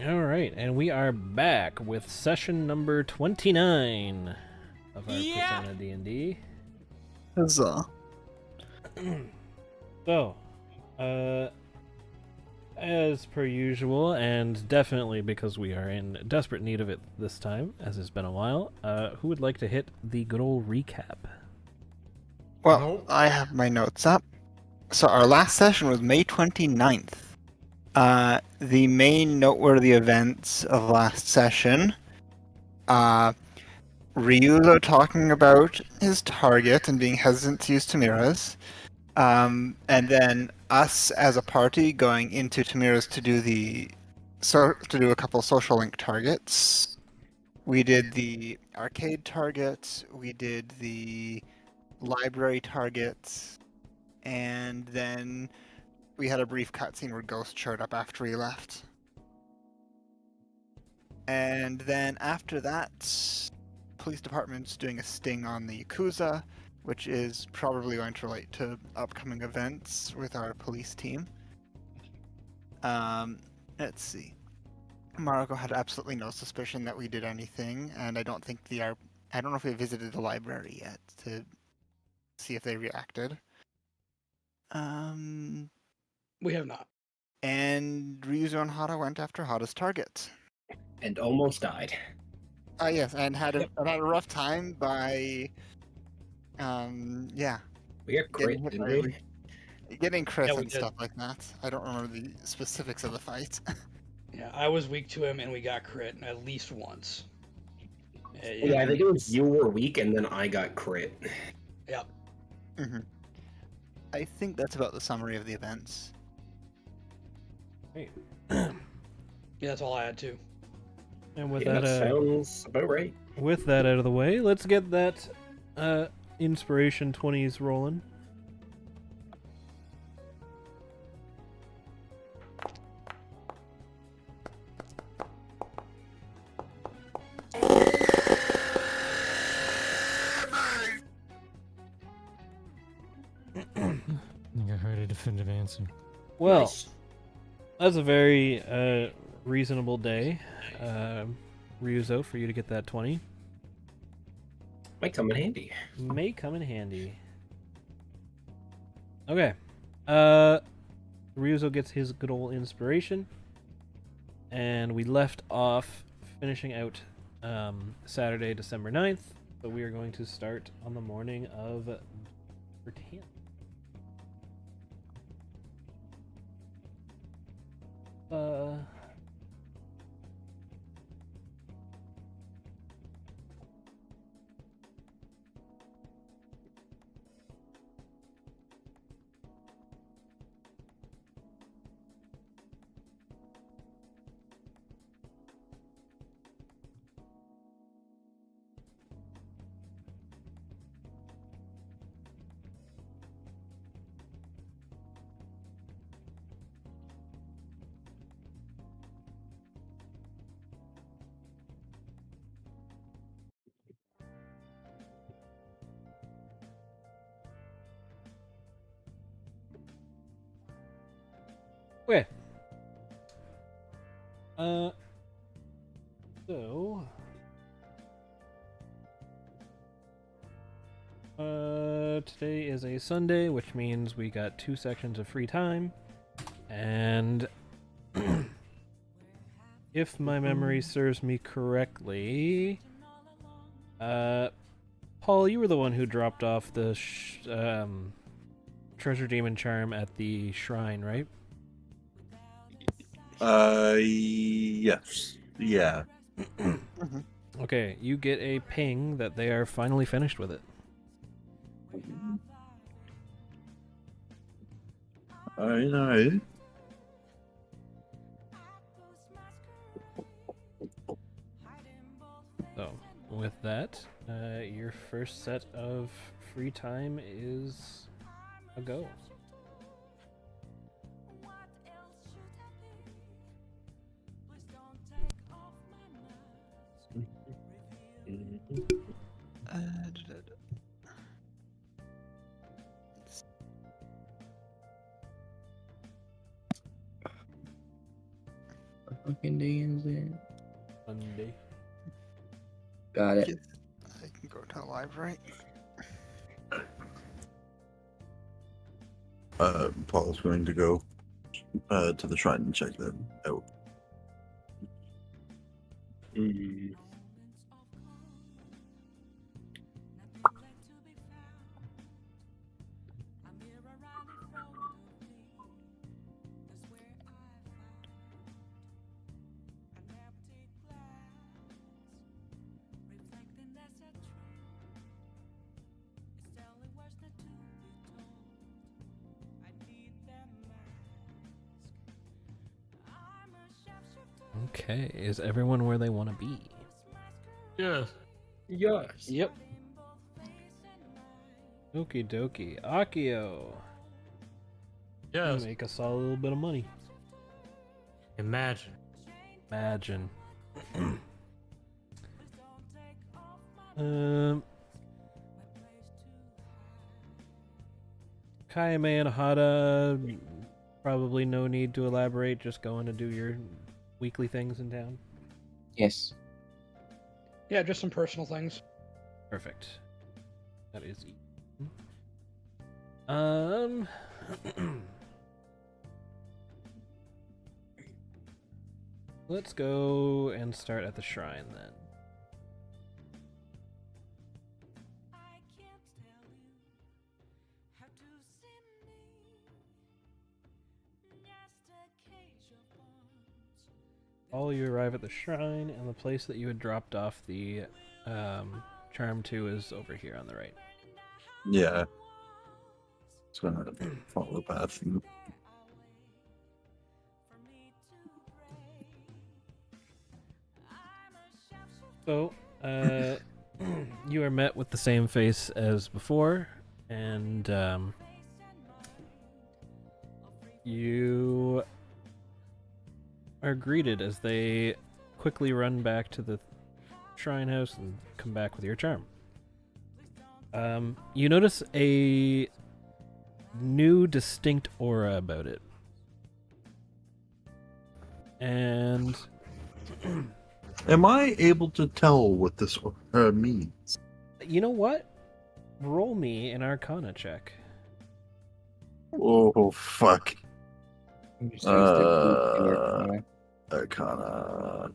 All right, and we are back with session number 29 of our Persona D&D. Huzzah. So, as per usual, and definitely because we are in desperate need of it this time, as it's been a while, who would like to hit the good old recap? Well, Nope. I have my notes up. So our last session was May 29th. The main noteworthy events of last session, Ryuzo talking about his target and being hesitant to use Tamira's, and then us as a party going into Tamira's to do a couple social link targets. We did the arcade target, we did the library targets, and then we had a brief cutscene where Ghost showed up after we left. And then after that, police department's doing a sting on the Yakuza, which is probably going to relate to upcoming events with our police team. Let's see. Mariko had absolutely no suspicion that we did anything, and I don't know if we visited the library yet to see if they reacted. We have not. And Ryuzo and Hara went after Hara's target. And almost died. Yes, and had a rough time by, yeah. We got crit, didn't we? Getting crits Yeah, we and did. stuff like that. I don't remember the specifics of the fight. Yeah, I was weak to him, and we got crit at least once. Yeah, I think it was you were weak, and then I got crit. Yep. Mm-hmm. I think that's about the summary of the events. Great. Yeah, that's all I had to. And with Yeah, that, that sounds about right. with that out of the way, let's get that inspiration 20s rolling. I think I heard a definitive answer. Well, Nice. that's a very reasonable day, Ryuzo, for you to get that 20. Might come in handy. May come in handy. Okay. Ryuzo gets his good old inspiration. And we left off finishing out Saturday, December 9th. So we are going to start on the morning of December 10th. Okay. So today is a Sunday, which means we got 2 sections of free time, and if my memory serves me correctly, Paul, you were the one who dropped off the treasure demon charm at the shrine, right? Yes. Yeah. Okay, you get a ping that they are finally finished with it. I know. So, with that, your first set of free time is a go. fucking day is it? Sunday. Got it. I can go to the library. Paul's going to go to the shrine and check them out. Mm. Okay, is everyone where they want to be? Yes. Yes. Yep. Okie dokie. Akio. Yes. Make us all a little bit of money. Imagine. Imagine. um. Kayame and Hada, probably no need to elaborate, just going to do your weekly things in town. Yes. Yeah, just some personal things. Perfect. That is easy. Let's go and start at the shrine then. All you arrive at the shrine, and the place that you had dropped off the charm to is over here on the right. Yeah. Just gonna follow the path. So, you are met with the same face as before, and you are greeted as they quickly run back to the shrine house and come back with your charm. You notice a new distinct aura about it. And Am I able to tell what this means? you know what? Roll me an Arcana check. Oh, fuck. Just use the Arcana.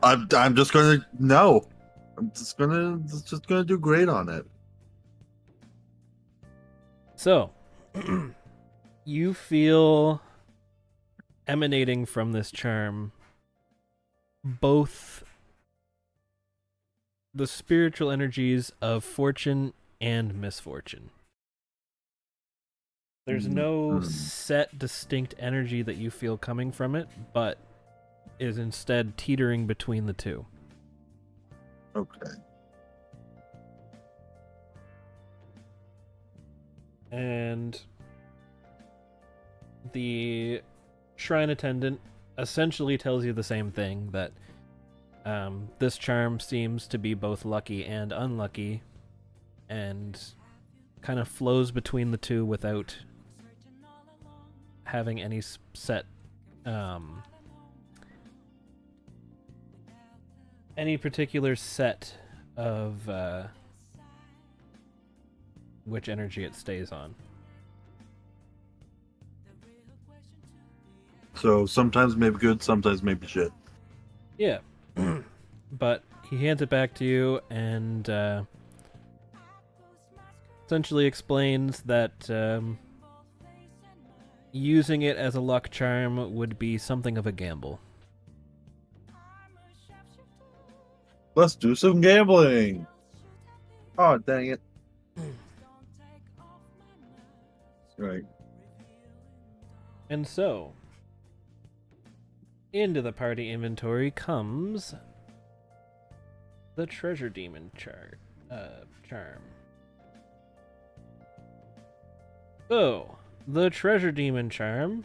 I'm just gonna no. I'm just gonna do great on it. So, you feel emanating from this charm both the spiritual energies of fortune and misfortune. There's no set distinct energy that you feel coming from it, but is instead teetering between the two. Okay. And the shrine attendant essentially tells you the same thing, that this charm seems to be both lucky and unlucky, and kind of flows between the two without having any set any particular set of which energy it stays on. So sometimes maybe good, sometimes maybe shit. Yeah. But he hands it back to you and essentially explains that using it as a luck charm would be something of a gamble. Let's do some gambling. Oh, dang it. Right. And so, into the party inventory comes the Treasure Demon charm. So, the Treasure Demon charm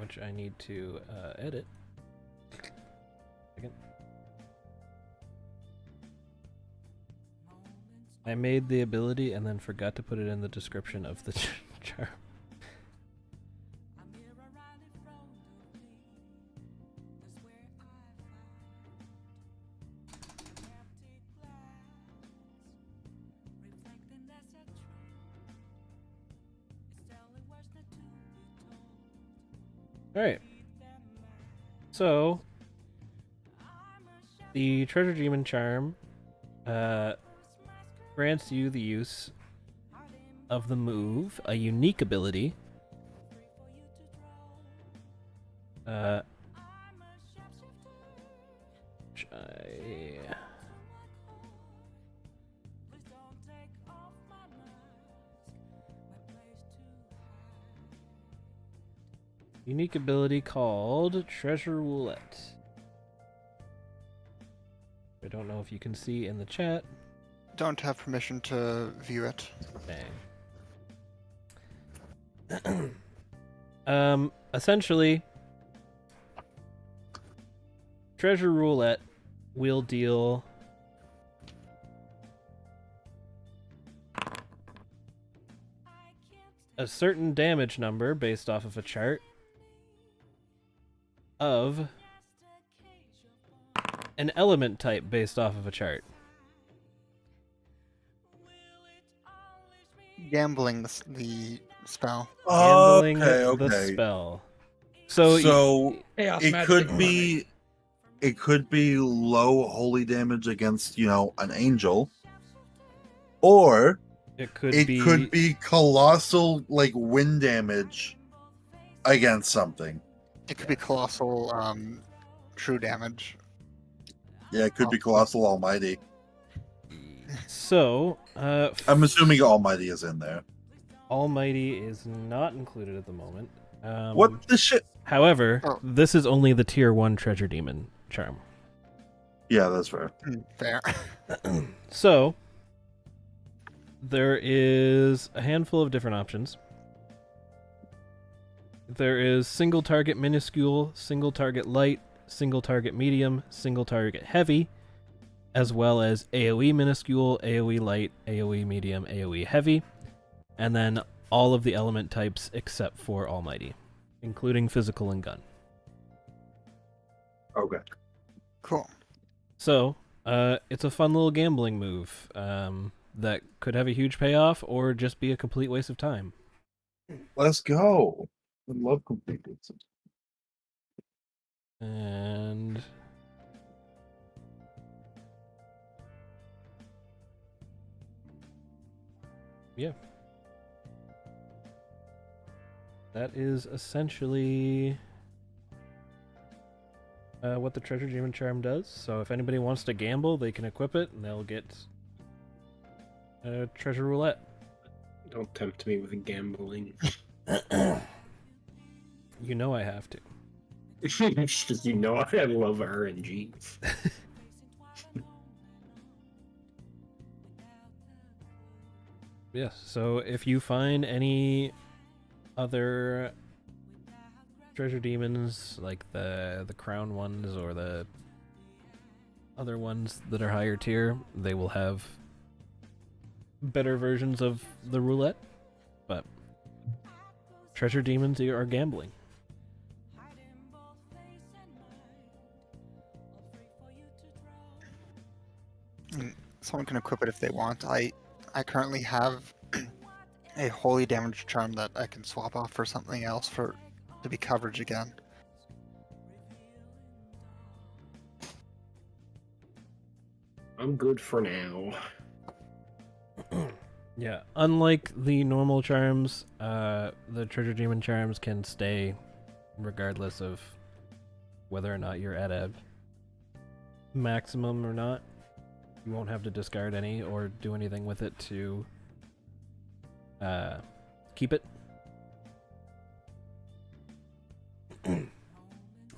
which I need to edit. Second. I made the ability and then forgot to put it in the description of the charm. Alright. So, the Treasure Demon Charm grants you the use of the move, a unique ability. Which unique ability called Treasure Roulette. I don't know if you can see in the chat. Don't have permission to view it. Dang. Essentially, Treasure Roulette will deal a certain damage number based off of a chart of an element type based off of a chart. Gambling the spell. Gambling Okay. the spell. So Chaos it magic could army. be it could be low holy damage against, an angel. Or it could it be could be colossal wind damage against something. It could be colossal true damage. Yeah, it could be colossal almighty. so I'm assuming almighty is in there. Almighty is not included at the moment. What the shit? However, Oh. this is only the tier 1 Treasure Demon charm. Yeah, that's fair. Fair. So, there is a handful of different options. There is single target minuscule, single target light, single target medium, single target heavy, as well as AoE minuscule, AoE light, AoE medium, AoE heavy, and then all of the element types except for Almighty, including physical and gun. Okay. Cool. So, it's a fun little gambling move that could have a huge payoff or just be a complete waste of time. Let's go. I love complete pizza. And yeah, that is essentially what the Treasure Demon Charm does. So if anybody wants to gamble, they can equip it and they'll get Treasure Roulette. Don't tempt me with gambling. You know I have to. It's just, I love RNG. Yes, so if you find any other treasure demons, like the crown ones or the other ones that are higher tier, they will have better versions of the roulette, but treasure demons are gambling. Someone can equip it if they want. I currently have a holy damage charm that I can swap off for something else to be coverage again. I'm good for now. Yeah, unlike the normal charms, the treasure demon charms can stay regardless of whether or not you're at a maximum or not. You won't have to discard any or do anything with it to keep it.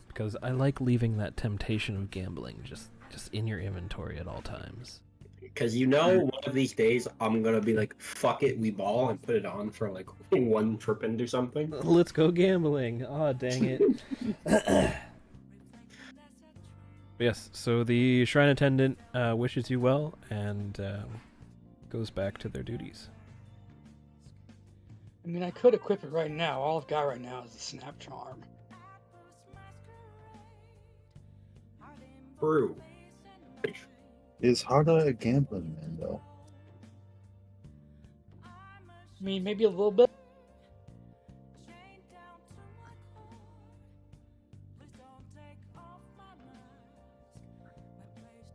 Because I like leaving that temptation of gambling just in your inventory at all times. Because one of these days I'm gonna be like, fuck it, we ball, and put it on for like one trip into something. Let's go gambling. Oh, dang it. Yes, so the Shrine Attendant wishes you well and goes back to their duties. I mean, I could equip it right now. All I've got right now is the Snap Charm. True. Is harder a gambling man though? I mean, maybe a little bit.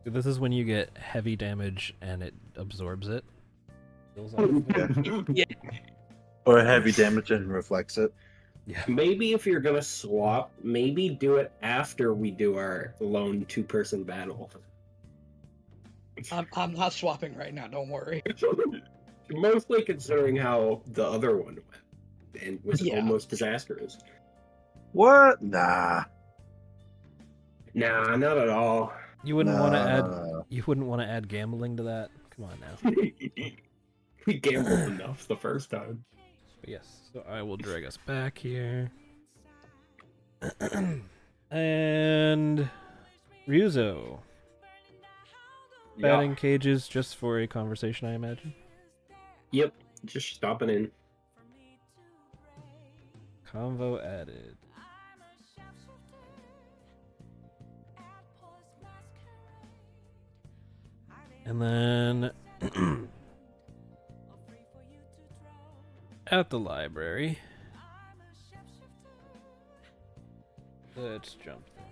This is when you get heavy damage and it absorbs it. Feels like Yeah. Or heavy damage and reflects it. yeah. Maybe if you're gonna swap, maybe do it after we do our lone 2-person battle. I'm not swapping right now. Don't worry. Mostly considering how the other one went and was Yeah. almost disastrous. What? Nah. Nah, not at all. You wouldn't want to add. No. You wouldn't want to add gambling to that. Come on now. We gambled enough the first time. But yes. So I will drag us back here. And Ryuzo. Batting cages just for a conversation, I imagine. Yep, just stopping in. Convo added. And then at the library. Let's jump there.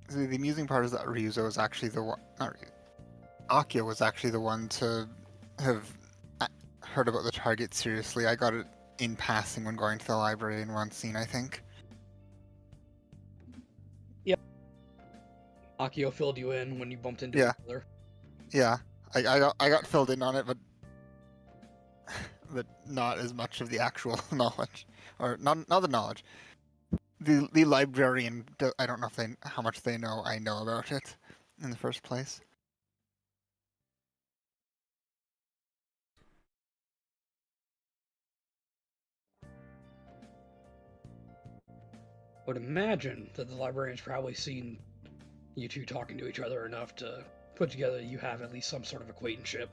So the amusing part is that Ryuzo was actually the one. Akio was actually the one to have heard about the target seriously. I got it in passing when going to the library in one scene, I think. Akio filled you in when you bumped into Yeah. each other. Yeah, I got filled in on it, but not as much of the actual knowledge, or not the knowledge. The librarian, I don't know if how much they know I know about it in the first place. Would imagine that the librarian's probably seen you two talking to each other enough to put together you have at least some sort of acquaintanceship.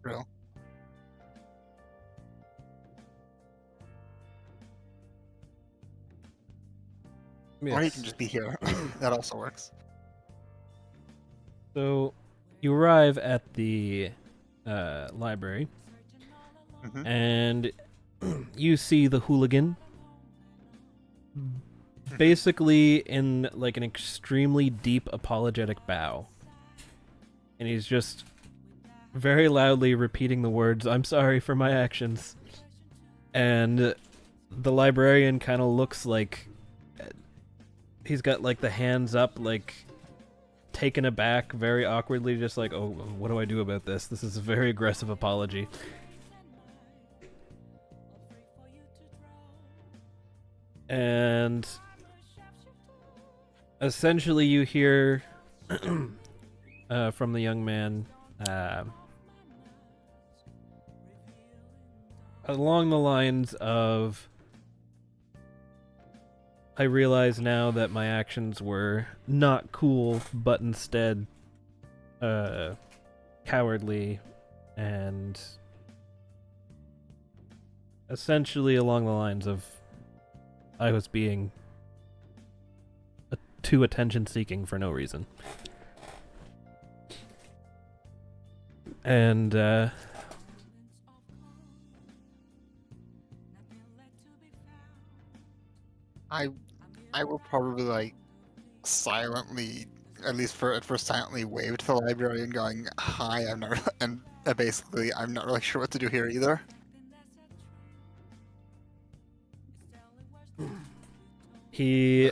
Real. Or he Yes. can just be here. That also works. So you arrive at the library, Mhm. and you see the hooligan basically in like an extremely deep apologetic bow. And he's just very loudly repeating the words, "I'm sorry for my actions." And the librarian kind of looks like he's got like the hands up, like taken aback very awkwardly, just like, oh, what do I do about this? This is a very aggressive apology. And essentially you hear from the young man along the lines of, I realize now that my actions were not cool, but instead cowardly, and essentially along the lines of I was being too attention-seeking for no reason. And I will probably like silently, at least at first, silently wave to the librarian, going, "Hi, I'm not," and basically, I'm not really sure what to do here either. he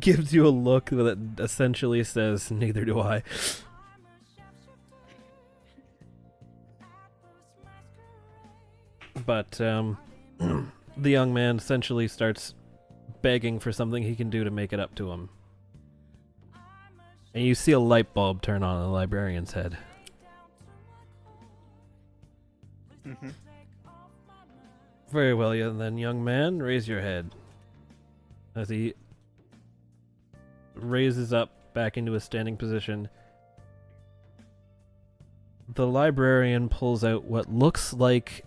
gives you a look that essentially says, "Neither do I." But the young man essentially starts begging for something he can do to make it up to him. And you see a light bulb turn on in the librarian's head. Mm-hmm. Very well, then, young man. Raise your head. As he raises up back into a standing position, the librarian pulls out what looks like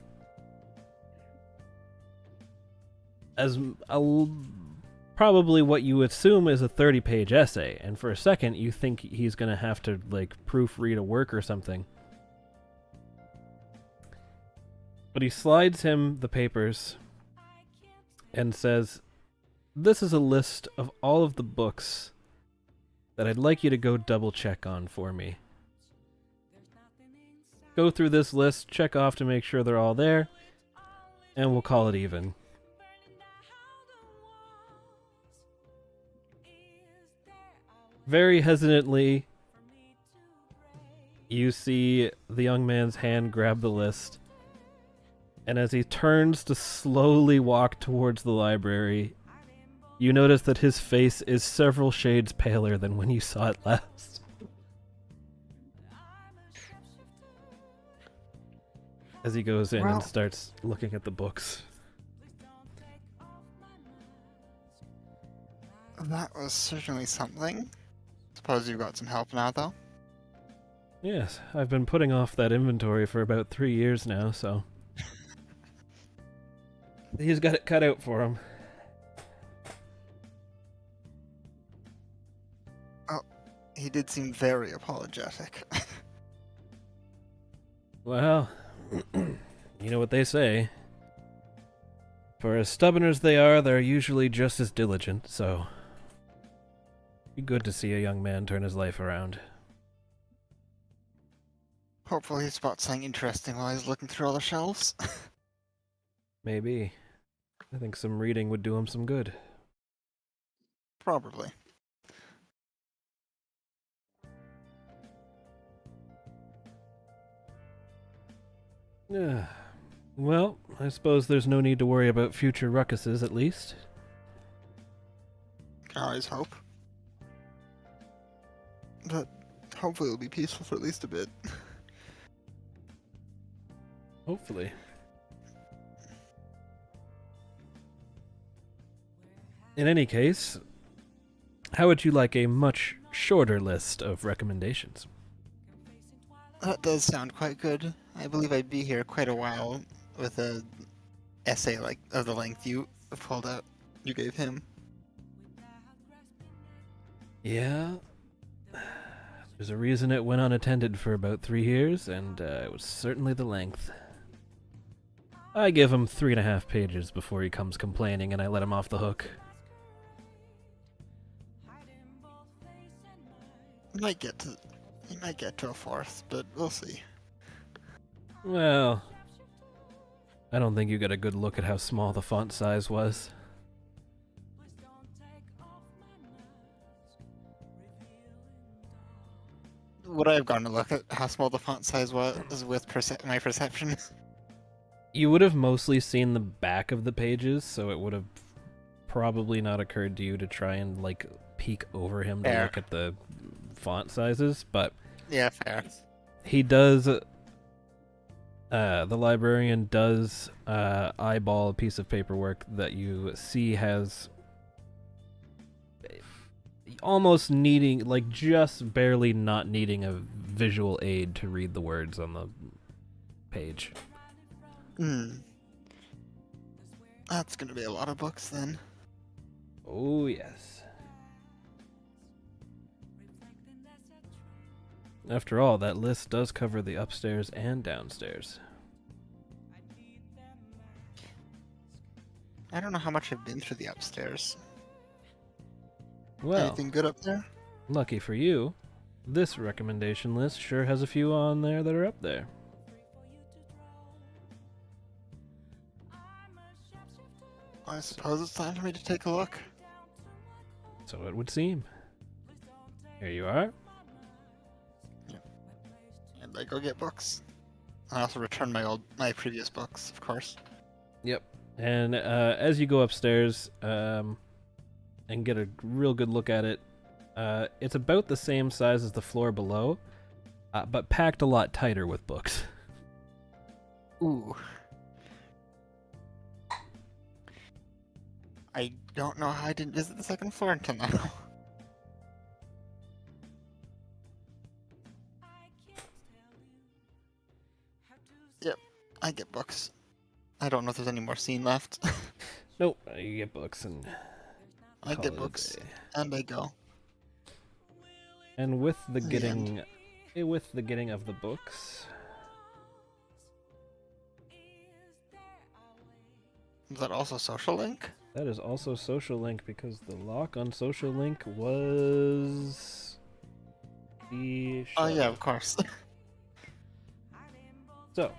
probably what you assume is a 30-page essay, and for a second you think he's gonna have to like proofread a work or something. But he slides him the papers and says, "This is a list of all of the books that I'd like you to go double check on for me. Go through this list, check off to make sure they're all there, and we'll call it even." Very hesitantly, you see the young man's hand grab the list, and as he turns to slowly walk towards the library, you notice that his face is several shades paler than when you saw it last. As he goes in and starts looking at the books. That was certainly something. Suppose you've got some help now, though. Yes, I've been putting off that inventory for about 3 years now, so he's got it cut out for him. Oh, he did seem very apologetic. Well, you know what they say. For as stubborn as they are, they're usually just as diligent, so be good to see a young man turn his life around. Hopefully he spots something interesting while he's looking through all the shelves. Maybe. I think some reading would do him some good. Probably. Yeah. Well, I suppose there's no need to worry about future ruckuses, at least. Can always hope. But hopefully it'll be peaceful for at least a bit. Hopefully. In any case, how would you like a much shorter list of recommendations? That does sound quite good. I believe I'd be here quite a while with a essay like of the length you pulled out. You gave him. Yeah. There's a reason it went unattended for about 3 years, and it was certainly the length. I give him 3.5 pages before he comes complaining, and I let him off the hook. He might get to a fourth, but we'll see. Well, I don't think you got a good look at how small the font size was. Would I have gone to look at how small the font size was with my perception? You would have mostly seen the back of the pages, so it would have probably not occurred to you to try and, like, peek over him to Fair. look at the font sizes, but Yeah, fair. he does... the librarian does eyeball a piece of paperwork that you see has almost needing, like just barely not needing a visual aid to read the words on the page. That's gonna be a lot of books then. Oh, yes. After all, that list does cover the upstairs and downstairs. I don't know how much I've been through the upstairs. Well, Anything good up there? lucky for you, this recommendation list sure has a few on there that are up there. I suppose it's time for me to take a look. So it would seem. Here you are. And I go get books. I also return my previous books, of course. Yep. And as you go upstairs and get a real good look at it, it's about the same size as the floor below, but packed a lot tighter with books. Ooh. I don't know how I didn't visit the second floor until now. Yep, I get books. I don't know if there's any more scene left. Nope, you get books and I call get it a books, day. and I go. And with the The end. getting of the books, Is that also social link? that is also social link because the lock on social link was the Oh yeah, shut. of course. So,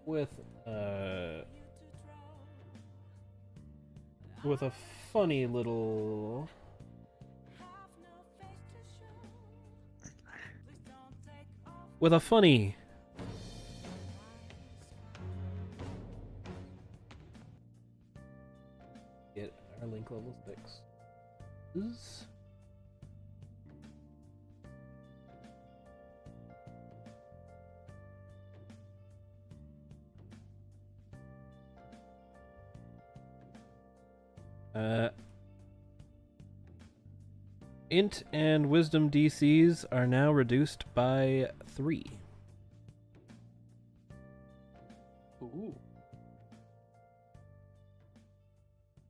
with a funny little with a funny get our link level 6 is int and wisdom DCs are now reduced by 3. Ooh.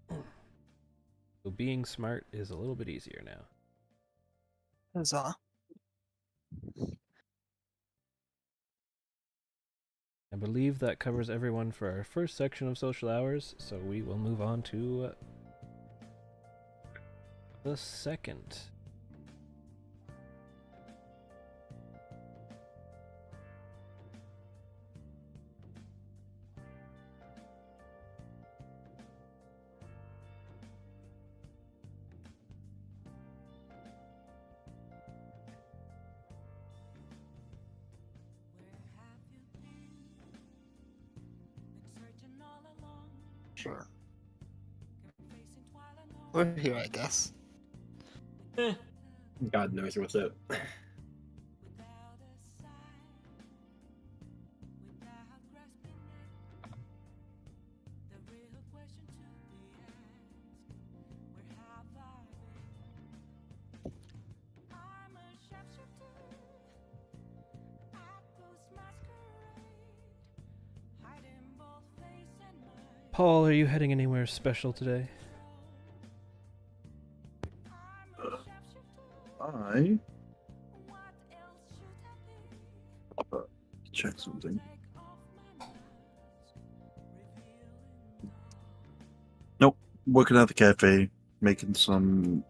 So being smart is a little bit easier now. Huzzah. I believe that covers everyone for our first section of social hours, so we will move on to the second. Sure. We're here, I guess. God knows what's up. Paul, are you heading anywhere special today? I check something. Nope. Working at the cafe, making some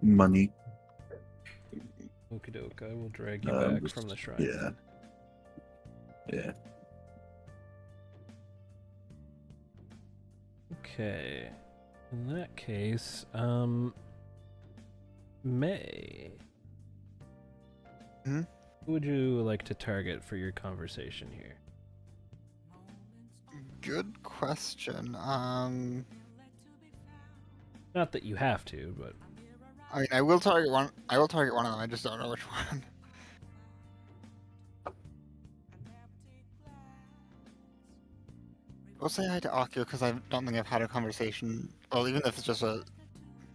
money. Okie doke, I will drag you back Just- from the shrine. yeah. then. Yeah. Okay. In that case, May. Hmm? Who would you like to target for your conversation here? Good question. Not that you have to, but I mean, I will target one. I will target one of them. I just don't know which one. I'll say hi to Akio because I don't think I've had a conversation. Well, even if it's just a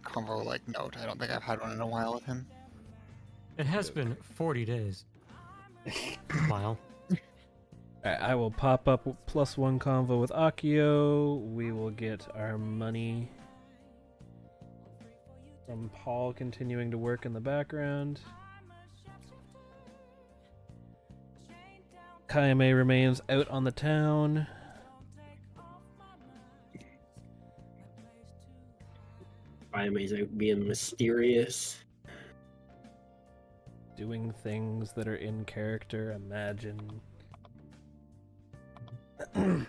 convo like note, I don't think I've had one in a while with him. It has been 40 days. Wow. Alright, I will pop up +1 convo with Akio. We will get our money from Paul continuing to work in the background. Kayame remains out on the town. I amazing being mysterious. Doing things that are in character, imagine. And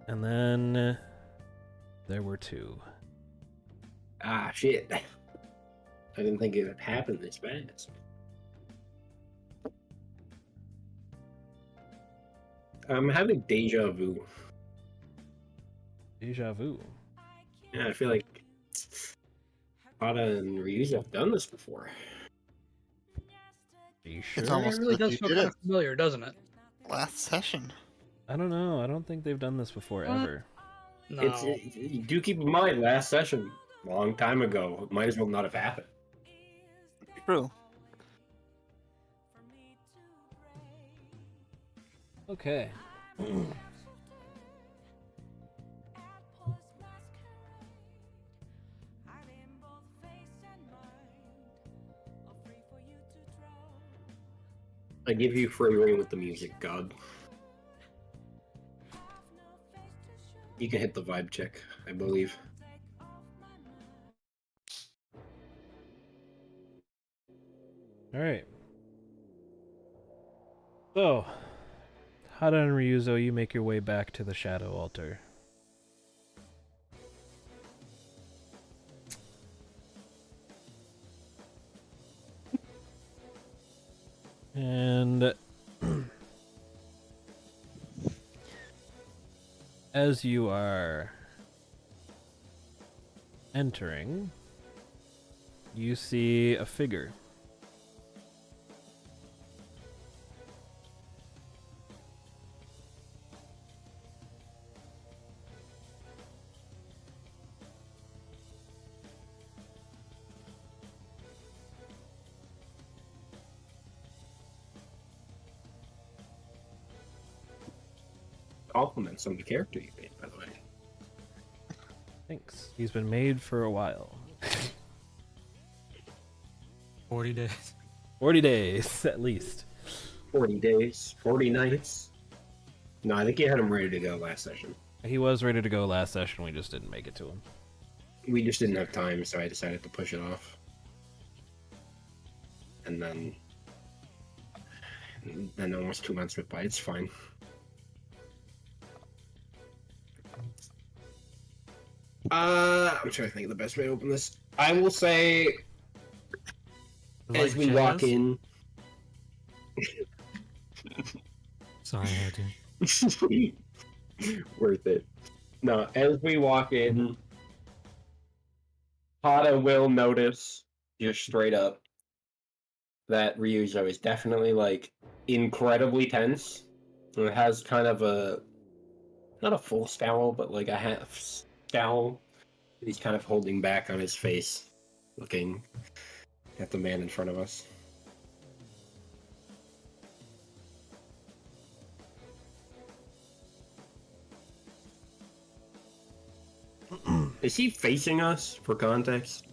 then there were 2. Ah, shit. I didn't think it would happen this fast. I'm having deja vu. Deja vu. Yeah, I feel like Hada and Ryuza have done this before. Are you sure? It's It almost really like does you feel did kind it of familiar, doesn't it? last session. I don't know. I don't think they've done this before What? ever. No. You do keep in mind, last session, long time ago, it might as well not have happened. True. Okay. I give you free reign with the music, God. You can hit the vibe check, I believe. All right. So, Hada and Ryuzo, you make your way back to the Shadow Altar. And as you are entering, you see a figure. Compliments on the character you made, by the way. Thanks. He's been made for a while. 40 days. 40 days, at least. 40 days, 40 nights. No, I think you had him ready to go last session. He was ready to go last session, we just didn't make it to him. We just didn't have time, so I decided to push it off. And then almost 2 months went by. It's fine. I'm trying to think of the best way to open this. I will say, as we walk in. Sorry, I had to. Worth it. No, as we walk in, Hada will notice, just straight up, that Ryuzo is definitely, like, incredibly tense. And it has kind of a, not a full scowl, but like a half scowl. He's kind of holding back on his face, looking at the man in front of us. Is he facing us, for context?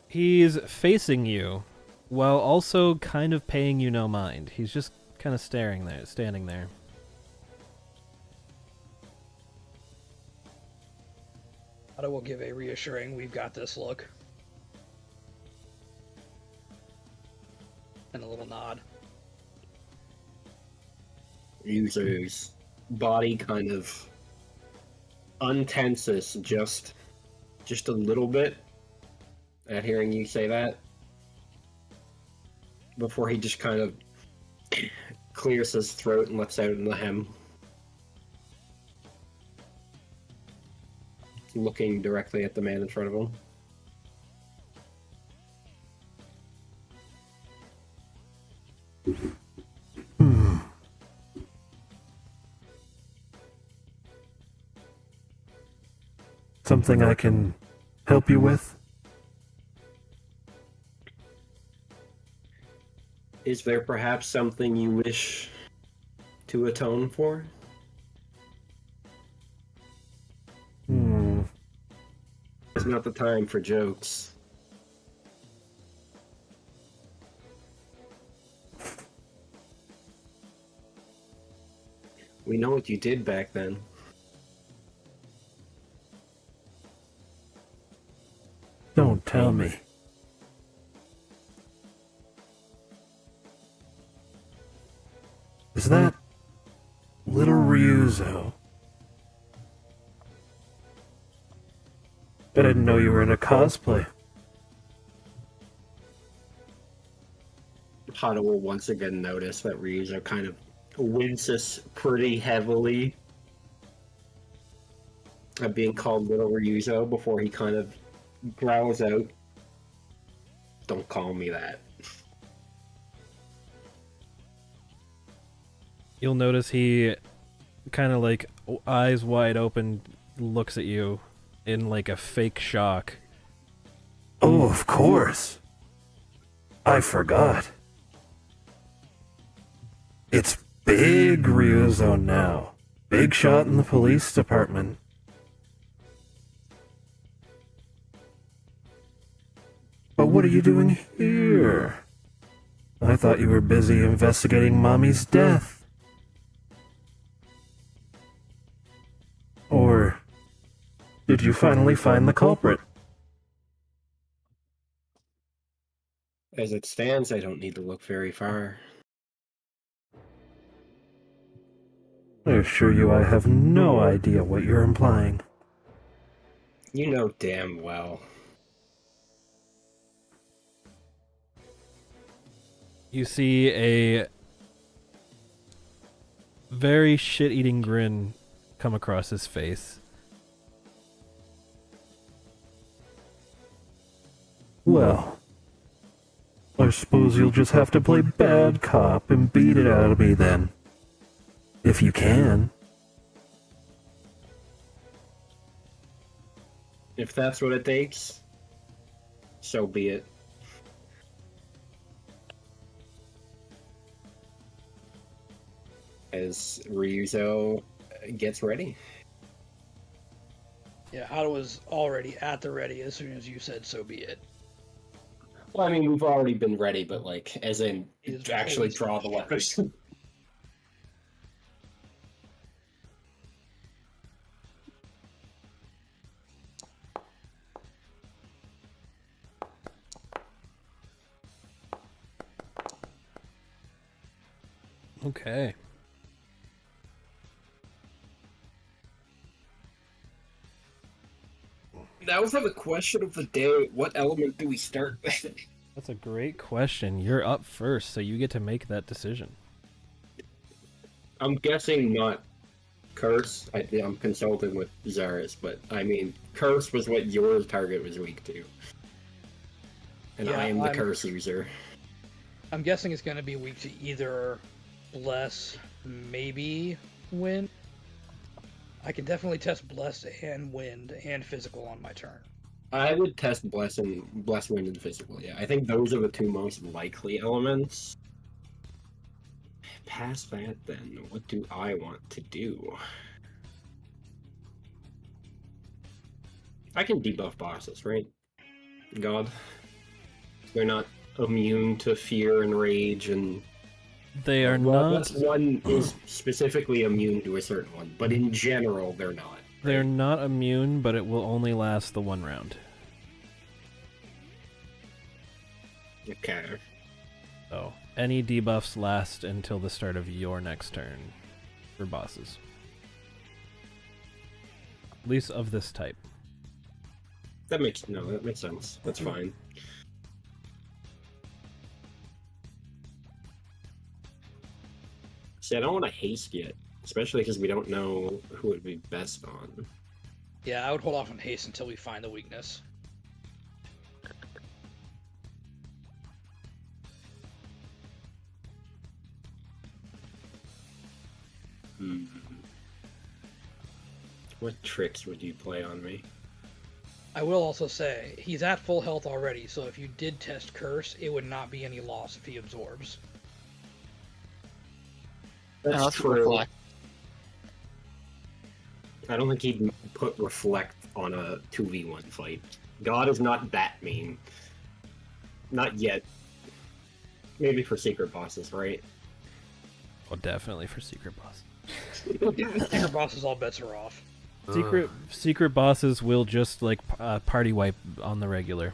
He's facing you, while also kind of paying you no mind. He's just kind of standing there. Hada will give a reassuring, "We've got this" look. And a little nod. Ryuzo's body kind of untenses just a little bit at hearing you say that, before he just kind of clears his throat and lets out in the hem, looking directly at the man in front of him. Something I can help you with? Is there perhaps something you wish to atone for? It's not the time for jokes. We know what you did back then. Don't tell me. Is that little Ryuzo? I didn't know you were in a cosplay. Hada will once again notice that Ryuzo kind of winces pretty heavily at being called little Ryuzo before he kind of growls out, "Don't call me that." You'll notice he kind of like eyes wide open, looks at you in like a fake shock. Oh, of course. I forgot. It's Big Ryuzo now. Big shot in the police department. But what are you doing here? I thought you were busy investigating Mommy's death. Or did you finally find the culprit? As it stands, I don't need to look very far. I assure you I have no idea what you're implying. You know damn well. You see a very shit-eating grin come across his face. Well, I suppose you'll just have to play bad cop and beat it out of me then. If you can. If that's what it takes, so be it. As Ryuzo gets ready. Yeah, Hado was already at the ready as soon as you said so be it. Well, I mean, we've already been ready, but like, as in, Is actually always draw the weapons. Okay. Now for the question of the day, what element do we start with? That's a great question. You're up first, so you get to make that decision. I'm guessing not Curse. I'm consulting with Zaris, but I mean, Curse was what your target was weak to. And Yeah, I am the I'm- Curse user. I'm guessing it's going to be weak to either Bless, maybe Wind. I can definitely test Bless and Wind and Physical on my turn. I would test Bless, Wind, and Physical, yeah. I think those are the two most likely elements. Past that, then, what do I want to do? I can debuff bosses, right? God. They're not immune to fear and rage and... They are Well, not. this one is specifically immune to a certain one, but in general, they're not. They're not immune, but it will only last the one round. Okay. So any debuffs last until the start of your next turn for bosses. At least of this type. That makes sense. That's fine. See, I don't want to haste yet, especially because we don't know who would be best on. Yeah, I would hold off on haste until we find the weakness. What tricks would you play on me? I will also say, he's at full health already, so if you did test Curse, it would not be any loss if he absorbs. That's Let's true. reflect. I don't think he'd put Reflect on a 2v1 fight. God is not that mean. Not yet. Maybe for secret bosses, right? Oh, definitely for secret boss. Secret bosses, all bets are off. Secret bosses will just like party wipe on the regular.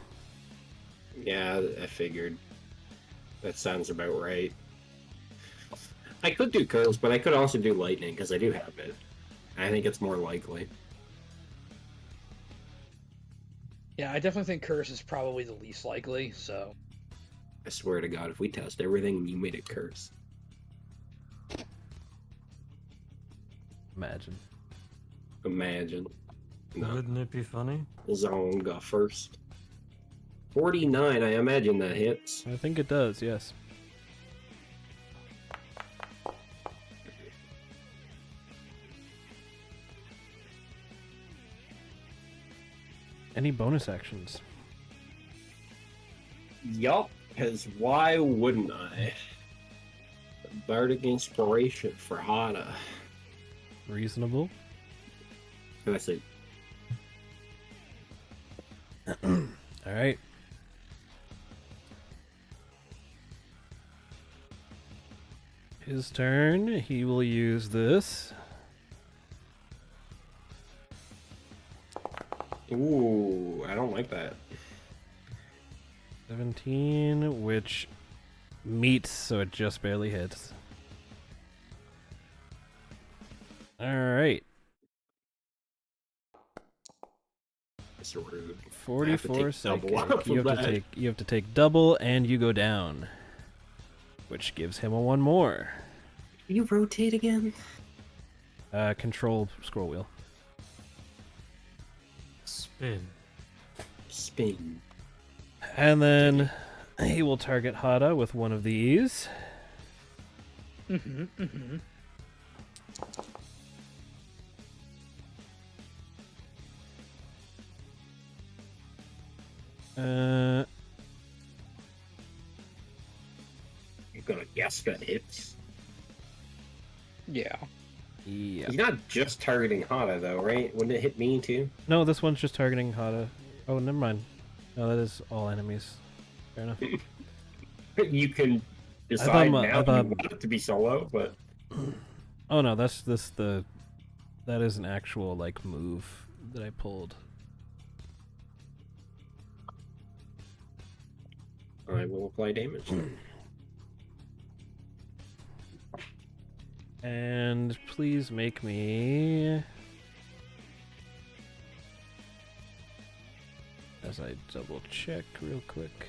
Yeah, I figured. That sounds about right. I could do curls, but I could also do lightning because I do have it. I think it's more likely. Yeah, I definitely think Curse is probably the least likely, so... I swear to God, if we test everything and you made it curse. Imagine. Imagine. No. Wouldn't it be funny? Zone go first. 49, I imagine that hits. I think it does, yes. Any bonus actions? Yup, because why wouldn't I? Bardic Inspiration for Hana. Reasonable. I see. Alright. His turn. He will use this. Ooh, I don't like that. 17, which meets, so it just barely hits. Alright. It's rude. 44 double psychic. off of that. You have to take double and you go down. Which gives him a 1 more. You rotate again? Control scroll wheel. Spin. Spin. And then he will target Hada with one of these. You're gonna guess that hits. Yeah. Yeah. He's not just targeting Hana though, right? Wouldn't it hit me too? No, this one's just targeting Hada. Oh, never mind. No, that is all enemies. Fair enough. You can I decide thought- now I if thought- you want it to be solo, but Oh no, that is an actual like move that I pulled. I will apply damage. And please make me, as I double check real quick.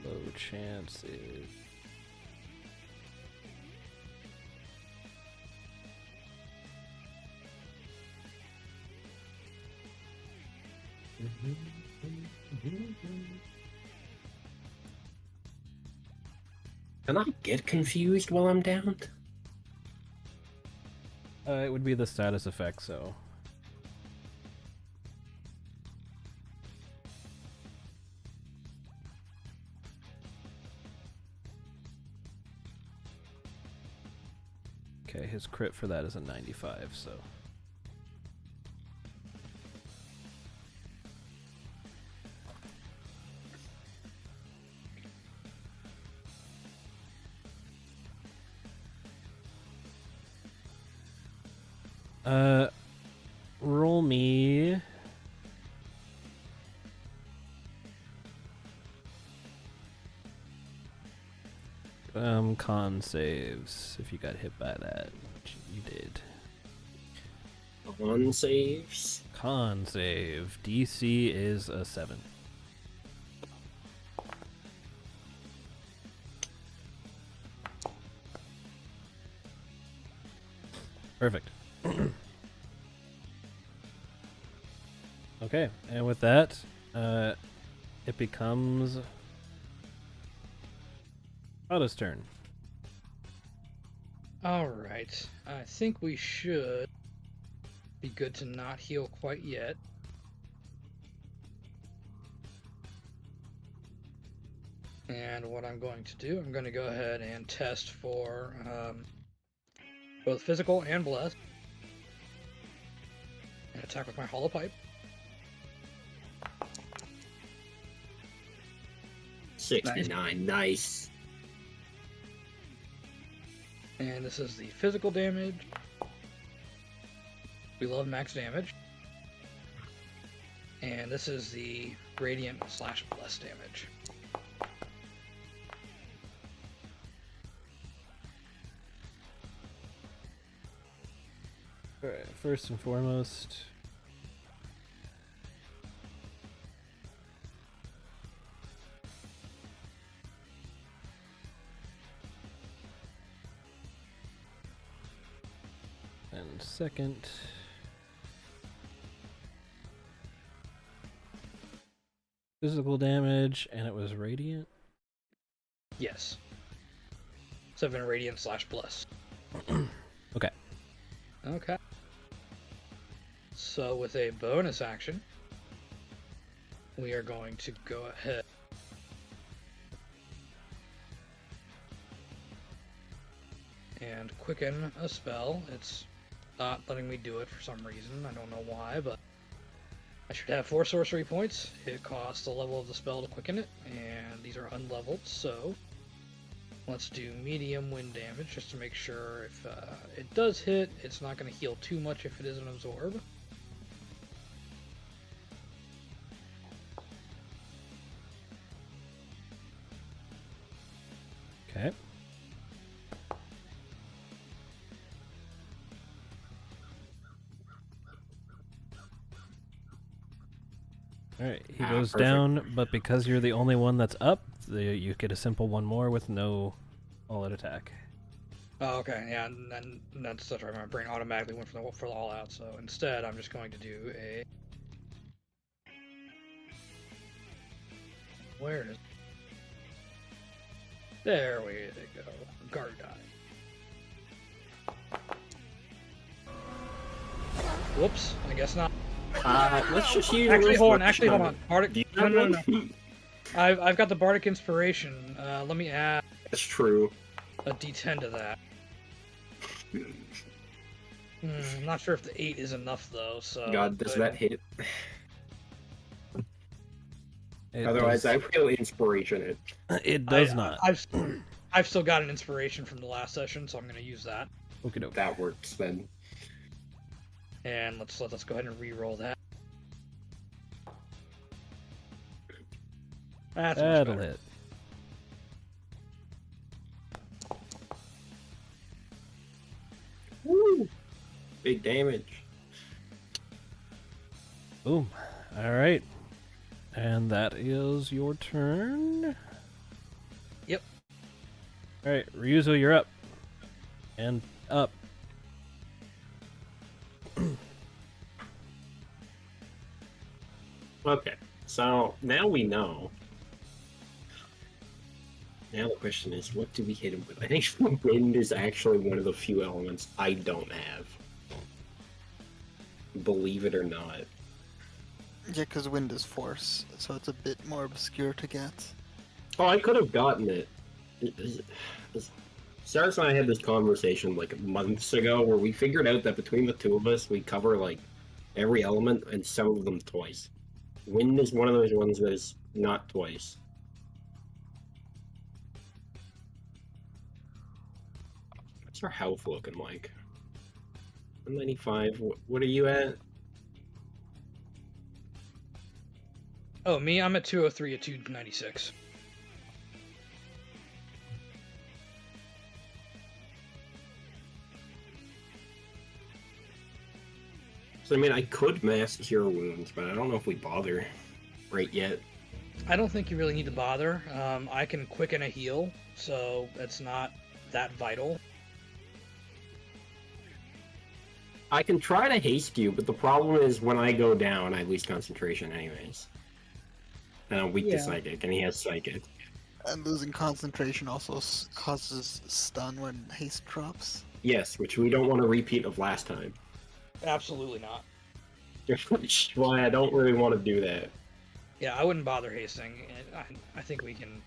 Low chance is Can I get confused while I'm downed? it would be the status effect, so okay, his crit for that is a 95, so roll me con saves if you got hit by that, which you did. On saves. Con save. DC is a 7. Perfect. Okay, and with that, it becomes Otto's turn. Alright. I think we should be good to not heal quite yet. And what I'm going to do, I'm going to go ahead and test for both physical and bless. And attack with my hollow pipe. 69, nice. And this is the physical damage. We love max damage. And this is the radiant / bless damage. Alright, first and foremost, and second, physical damage, and it was radiant. Yes. 7 radiant / bless. Okay. Okay. So with a bonus action, we are going to go ahead and quicken a spell. It's not letting me do it for some reason. I don't know why, but I should have 4 sorcery points. It costs a level of the spell to quicken it, and these are unleveled, so let's do medium wind damage just to make sure if it does hit, it's not going to heal too much if it is an absorb. Okay. Alright, he goes perfect. down, but because you're the only one that's up, you get a simple one more with no all-out attack. Oh, okay, yeah, and then that's right. My brain automatically went for the all out. So instead, I'm just going to do a. Where is? There we go. Guard die. Whoops. I guess not. Let's just use. Actually, hold on. Bardic. Do you No, have no, one? no. I've got the Bardic Inspiration. Let me add That's true. a D10 to that. I'm not sure if the 8 is enough though. So. God, does that hit? It Otherwise, does, I feel inspiration. it does not. I've still got an inspiration from the last session, so I'm going to use that. Okey-doke. That works then. And let's go ahead and re-roll that. That's much That'll better. hit. Woo! Big damage. Boom. Alright. And that is your turn. Yep. Alright, Ryuzo, you're up. And up. Okay, so now we know. Now the question is, what do we hit him with? I think wind is actually one of the few elements I don't have. Believe it or not. Yeah, because wind is force, so it's a bit more obscure to get. Oh, I could have gotten it. Cyrus and I had this conversation like months ago where we figured out that between the two of us, we cover like every element and some of them twice. Wind is one of those ones that is not twice. What's our health looking like? 195. What are you at? Oh, me? I'm at 203 at 296. So I mean, I could mass cure wounds, but I don't know if we bother right yet. I don't think you really need to bother. I can quicken a heal, so that's not that vital. I can try to haste you, but the problem is when I go down, I lose concentration anyways. And I'm weak to psychic, and he has psychic. And losing concentration also causes stun when haste drops. Yes, which we don't want to repeat of last time. Absolutely not. Which is why I don't really want to do that. Yeah, I wouldn't bother hasting. I think we can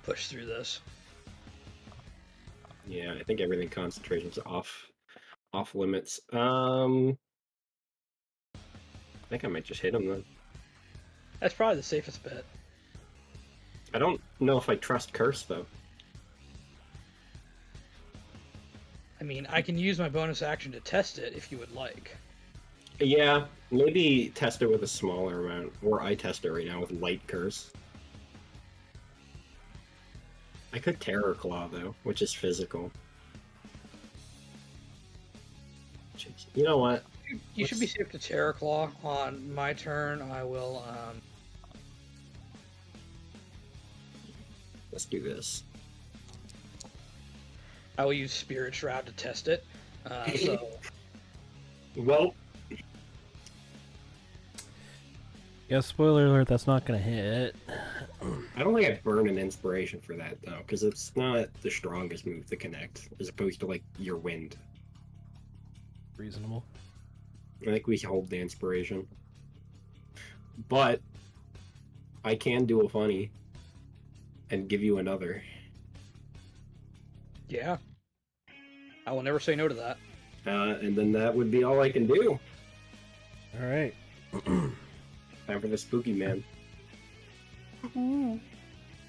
push through this. Yeah, I think everything concentration's off limits. I think I might just hit him then. That's probably the safest bet. I don't know if I trust Curse though. I mean, I can use my bonus action to test it if you would like. Yeah, maybe test it with a smaller amount, or I test it right now with Light Curse. I could Terror Claw though, which is physical. Jeez. You know what? You should be safe to Terror Claw. On my turn, I will. Let's do this. I will use Spirit Shroud to test it. So Well, Yeah, spoiler alert, that's not gonna hit. I don't think I'd burn an inspiration for that though, because it's not the strongest move to connect, as opposed to like your wind. Reasonable. I think we hold the inspiration. But I can do a funny and give you another. Yeah. I will never say no to that. And then that would be all I can do. All right. Time for the spooky man.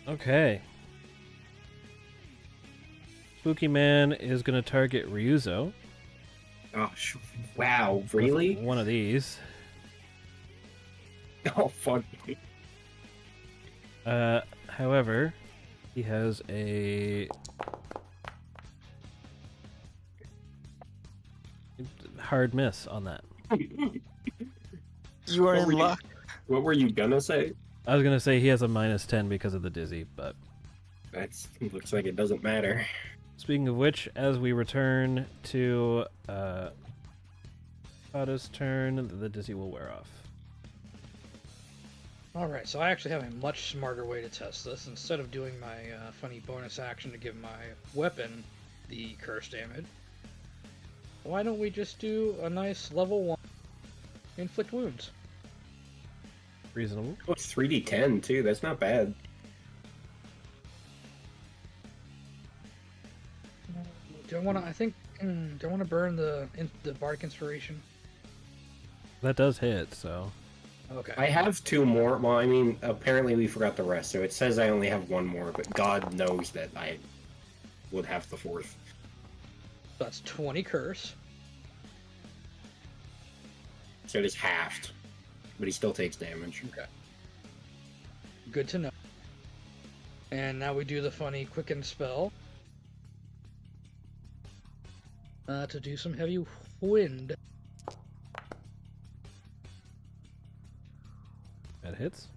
Okay. Spooky Man is going to target Ryuzo. Oh, wow, really? One of these. Oh, fuck. However, he has a hard miss on that. You are What in were you- luck. What were you gonna say? I was going to say he has a -10 because of the dizzy, but That looks like it doesn't matter. speaking of which, as we return to Hada's turn, the dizzy will wear off. Alright, so I actually have a much smarter way to test this. Instead of doing my funny bonus action to give my weapon the curse damage, why don't we just do a nice level 1 inflict wounds? Reasonable. Oh, it's 3d10 too. That's not bad. Do I want to? I think. Do I want to burn the bardic inspiration? That does hit, so Okay. I have 2 more. Well, I mean, apparently we forgot the rest, so it says I only have 1 more, but God knows that I would have the 4th. That's 20 curse. So it is halved, but he still takes damage. Okay. Good to know. And now we do the funny quicken spell. To do some heavy wind. that hits.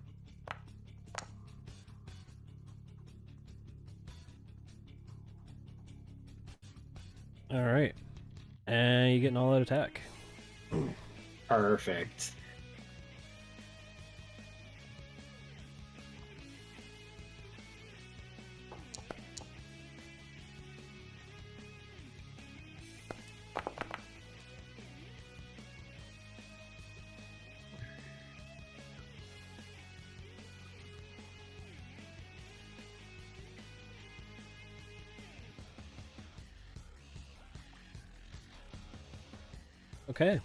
All right, and you get an all-out attack. Perfect. Okay.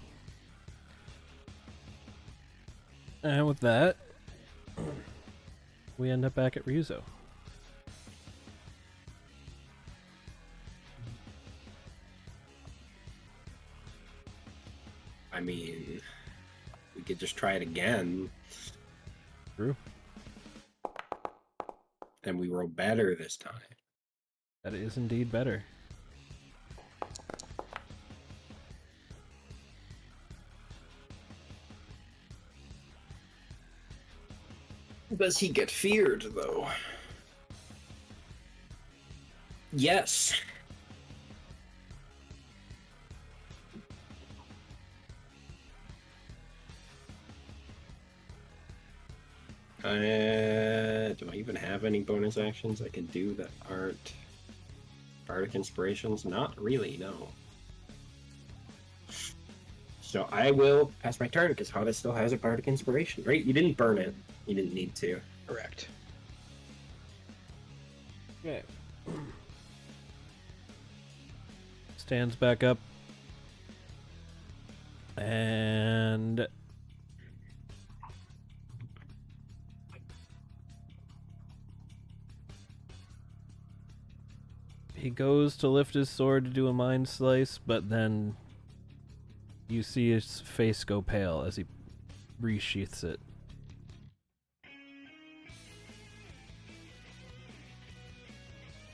And with that, we end up back at Ryuzo. I mean, we could just try it again. True. And we roll better this time. That is indeed better. Does he get feared, though? Yes. Do I even have any bonus actions I can do that aren't Bardic Inspirations? Not really, no. So I will pass my turn, because Hada still has a Bardic Inspiration, right? You didn't burn it. You didn't need to. Correct. Okay. Stands back up. And he goes to lift his sword to do a mind slice, but then you see his face go pale as he resheaths it.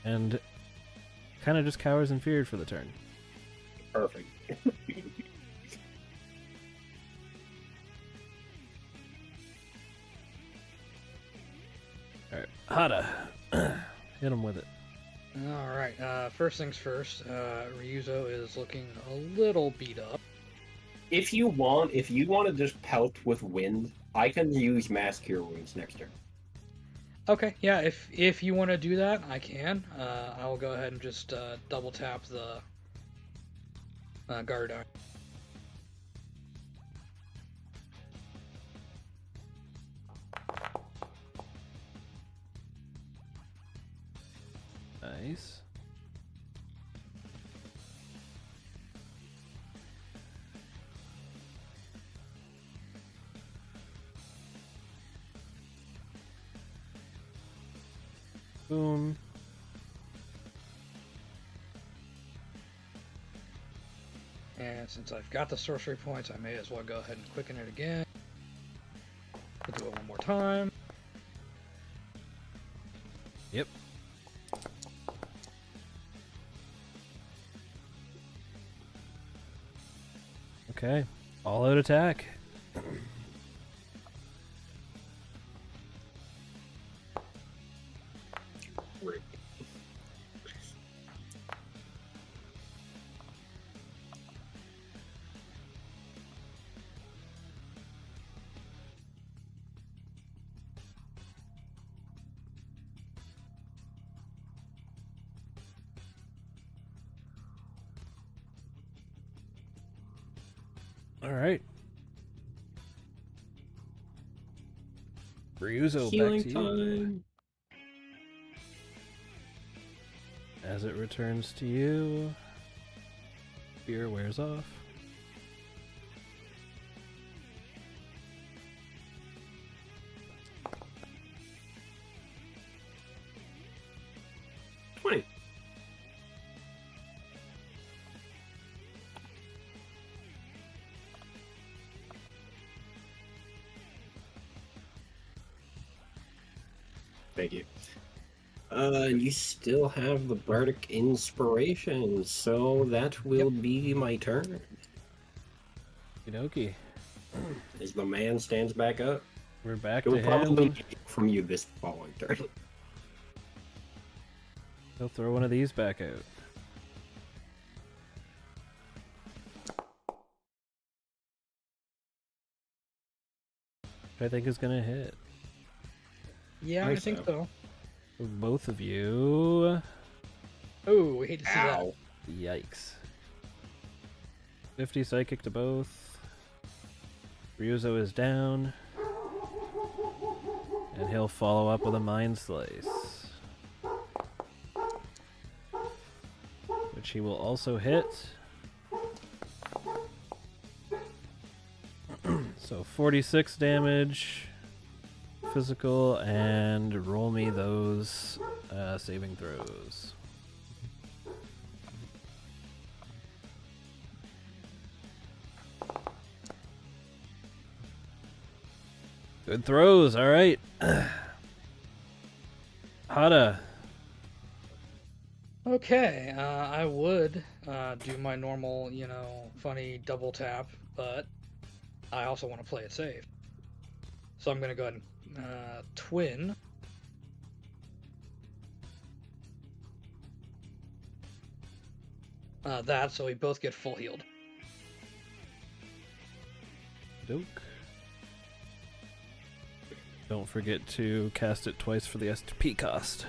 And kind of just cowers in fear for the turn. Perfect. Alright, Hada. Hit him with it. Alright, first things first, Ryuzo is looking a little beat up. If you want to just pelt with wind, I can use Mass Cure Wounds next turn. Okay, yeah, if you want to do that, I can. I will go ahead and just double tap the guard iron. Nice. Boom. And since I've got the sorcery points, I may as well go ahead and quicken it again. We'll do it one more time. Yep. Okay. All out attack. Great. All right. Ryuzo, back Healing to you. time. As it returns to you, fear wears off. Thank you. And you still have the Bardic Inspiration, so that will be my turn. Okie As the man stands back up, We're back it to will probably him. be from you this following turn. He'll throw one of these back out. Which I think is gonna hit. Yeah, I think so. Both of you. Oh, we hate to see that. Ow. Yikes. 50 psychic to both. Ryuzo is down. And he'll follow up with a Mind Slice. Which he will also hit. So 46 damage. Physical, and roll me those saving throws. Good throws, alright. Hada. Okay, I would do my normal, funny double tap, but I also want to play it safe. So I'm going to go ahead and twin. That, so we both get full healed. Doke. Don't forget to cast it twice for the SP cost.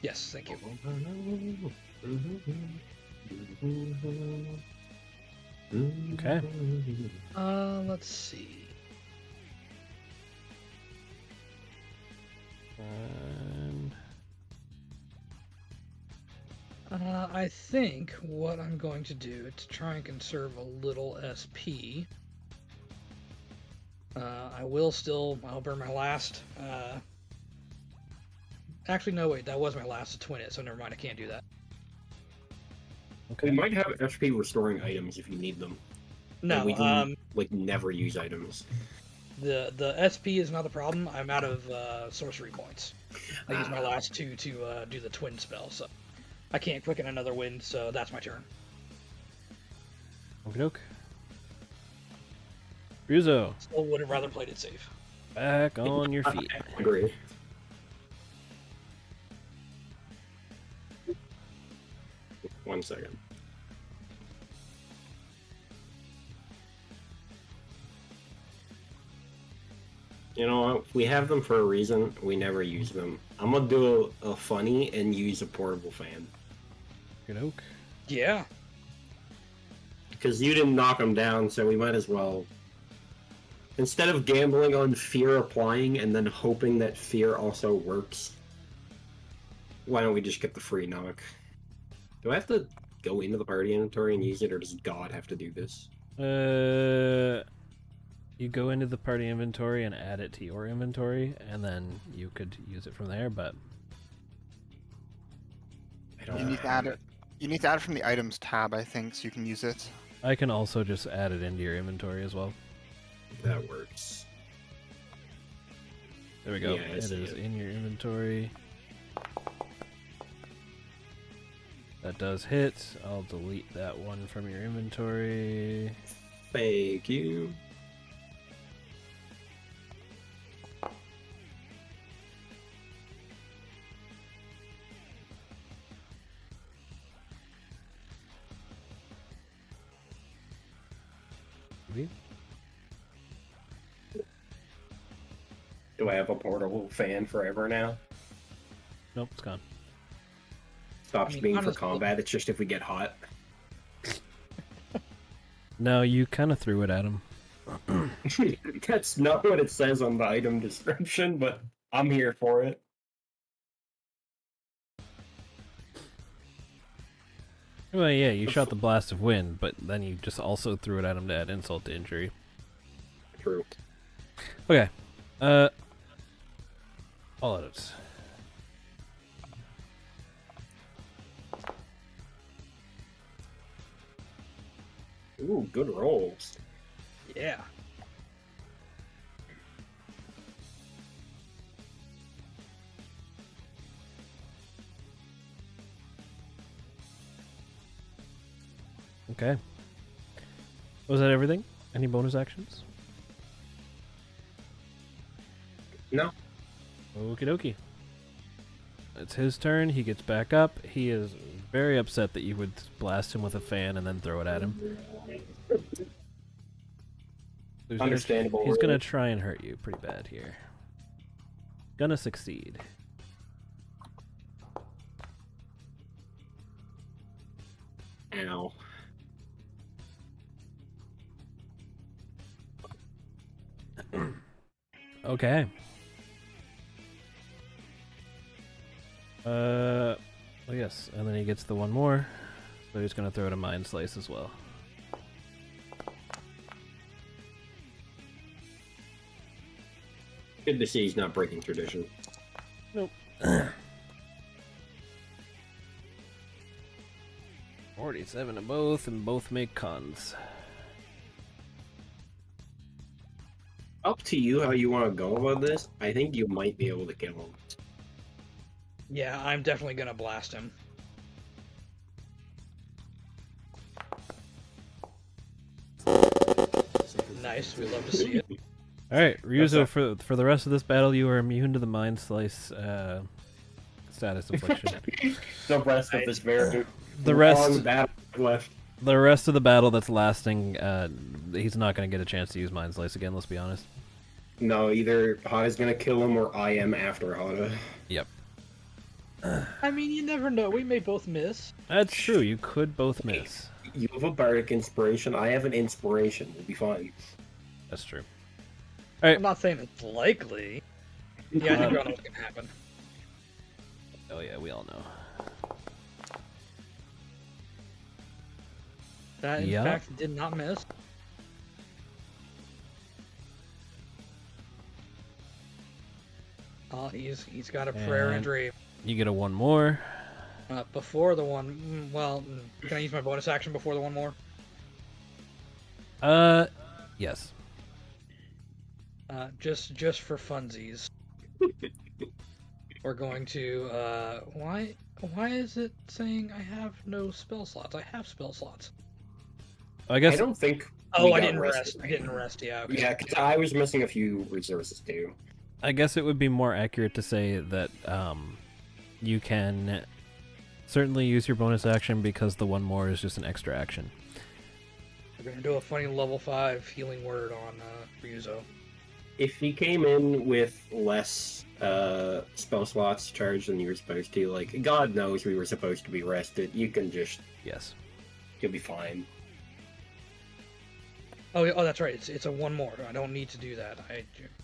Yes, thank you. Okay. Let's see. I think what I'm going to do to try and conserve a little SP, I'll burn my last, actually no wait, that was my last to twin it, so never mind, I can't do that. Okay. We might have HP restoring items if you need them. No, Like, we can, never use items. the SP is not the problem, I'm out of sorcery points. I used my last two to do the twin spell, so I can't quicken another wind, so that's my turn. Okie doke. Ryuzo, Still would have rather played it safe. back on your feet. Agree. One second. You know what? We have them for a reason. We never use them. I'm gonna do a funny and use a portable fan. Okie doke. Yeah. Because you didn't knock them down, so we might as well Instead of gambling on fear applying and then hoping that fear also works, why don't we just get the free knock? Do I have to go into the party inventory and use it, or does God have to do this? You go into the party inventory and add it to your inventory, and then you could use it from there, but... I don't You need to add it. You need to add it from the items tab, I think, so you can use it. I can also just add it into your inventory as well. That works. There we go. Yeah, I It see is it. in your inventory. That does hit. I'll delete that one from your inventory. Thank you. Maybe? Do I have a portable fan forever now? Nope, it's gone. Stops I mean, being for honestly- combat, it's just if we get hot. No, you kind of threw it at him. That's not what it says on the item description, but I'm here for it. Well, yeah, you shot the blast of wind, but then you just also threw it at him to add insult to injury. True. Okay. All of it. Ooh, good rolls. Yeah. Okay. Was that everything? Any bonus actions? No. Okie dokie. It's his turn. He gets back up. He is very upset that you would blast him with a fan and then throw it at him. He's Understandable. He's gonna try and hurt you pretty bad here. Gonna succeed. Ow. Okay. Well, yes, and then he gets the one more, so he's gonna throw it a mind slice as well. Good to see he's not breaking tradition. Nope. 47 to both, and both make cons. Up to you how you want to go about this. I think you might be able to kill him. Yeah, I'm definitely gonna blast him. Nice, we love to see it. All right, Ryuzo, That's for the rest of this battle, you are immune to the mind slice status infliction. The rest of this very The rest- long battle left. The rest of the battle that's lasting, he's not going to get a chance to use mind slice again. Let's be honest. No, either Hada's gonna kill him or I am after Hada. Yep, I mean, you never know. We may both miss. that's true. You could both miss. You have a bardic inspiration. I have an inspiration. We'll be fine. That's true. I'm not saying it's likely. Yeah, I think we all know what's gonna happen. Oh yeah, we all know. That, in Yeah. fact, did not miss. Oh, he's got a prayer and And- dream. You get a one more. Before the one, can I use my bonus action before the one more? Yes. Just for funsies. We're going to, why is it saying I have no spell slots? I have spell slots. I I guess don't think. Oh, we I got didn't rest. rested. I didn't rest, yeah. Okay. Yeah, because I was missing a few resources too. it would be more accurate to say that you can certainly use your bonus action because the one more is just an extra action. We're gonna do a funny level 5 healing word on Ryuzo. If he came in with less spell slots charged than you were supposed to, like God knows we were supposed to be rested, you can just Yes. you'll be fine. Oh, that's right. It's a one more. I don't need to do that.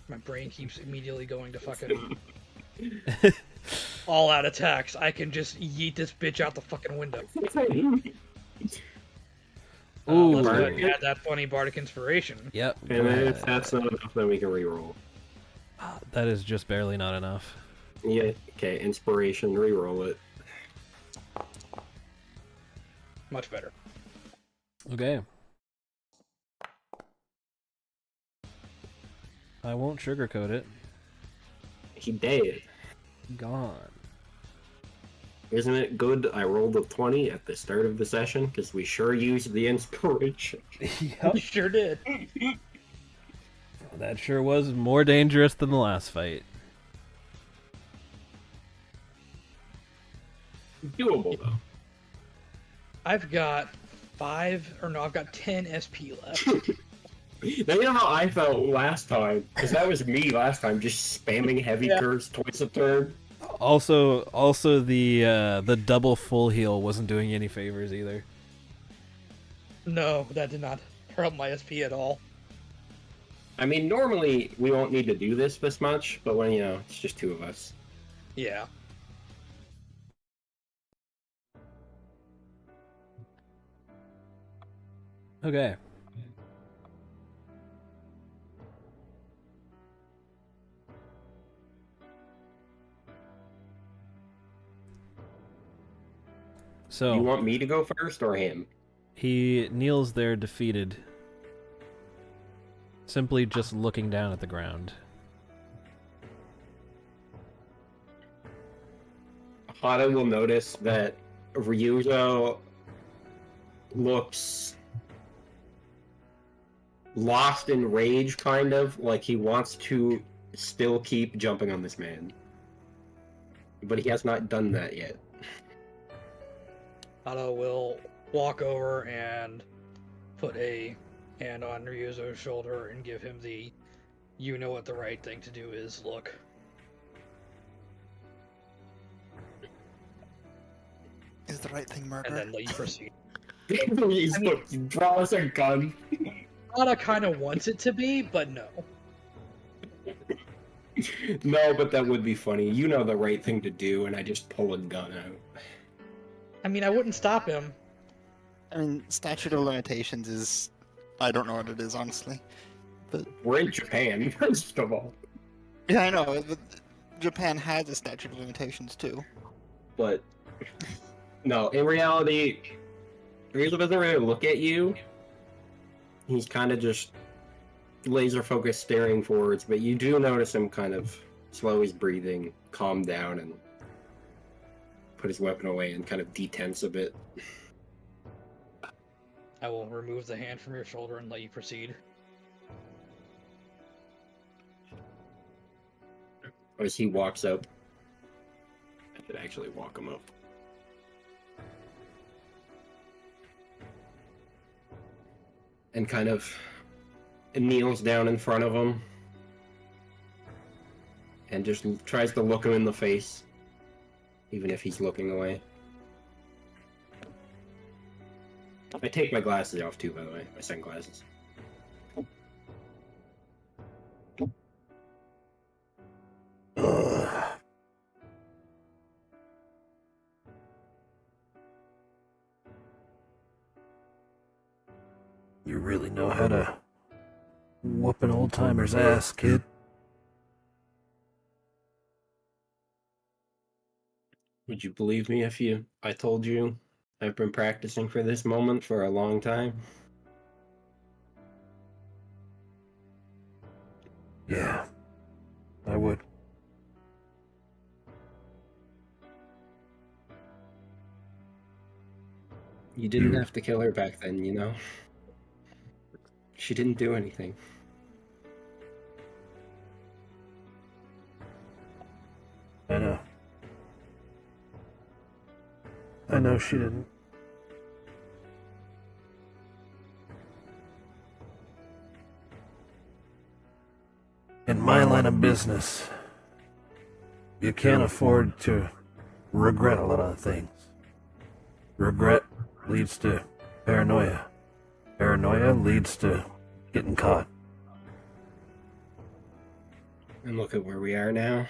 My brain keeps immediately going to fucking all out attacks. I can just yeet this bitch out the fucking window. Ooh. Let's go ahead and add that funny bardic inspiration. Yep. And then if that's not enough, then we can reroll. That is just barely not enough. Yeah, okay, inspiration, reroll it. Much better. Okay. I won't sugarcoat it. He dead. Gone. Isn't it good I rolled a 20 at the start of the session? Because we sure used the inspiration. Yep. You sure did. That sure was more dangerous than the last fight. Doable, though. I've got 10 SP left. Now you know how I felt last time, because that was me last time, just spamming heavy curves twice a turn. Also, the double full heal wasn't doing you any favors either. No, that did not help my SP at all. I mean, normally we won't need to do this much, but when, it's just two of us. Yeah. Okay. So You want me to go first or him? he kneels there defeated, simply just looking down at the ground. Hada will notice that Ryuzo looks lost in rage, kind of, like he wants to still keep jumping on this man. But he has not done that yet. Otto will walk over and put a hand on Ryuzo's shoulder and give him the "you know what the right thing to do is" look. Is the right thing murder? And then let you proceed. He draws a gun. Otto kind of wants it to be, but no. No, but that would be funny. You know the right thing to do, and I just pull a gun out. I mean, I wouldn't stop him. I mean, statute of limitations is... I don't know what it is, honestly. But We're in Japan, first of all. yeah, I know. But Japan has a statute of limitations, too. But no, in reality, Ryuzo doesn't really look at you. He's kind of just laser focused staring forwards, but you do notice him kind of slow his breathing, calm down, and put his weapon away and kind of detense a bit. I will remove the hand from your shoulder and let you proceed. As he walks up, I should actually walk him up. And kind of kneels down in front of him and just tries to look him in the face, even if he's looking away. I take my glasses off too, by the way, my sunglasses. You really know how to whoop an old timer's ass, kid. Would you believe me if I told you I've been practicing for this moment for a long time? Yeah, I would. You didn't have to kill her back then, you know? She didn't do anything. I know. I know she didn't. In my line of business, you can't afford to regret a lot of things. Regret leads to paranoia. Paranoia leads to getting caught. And look at where we are now.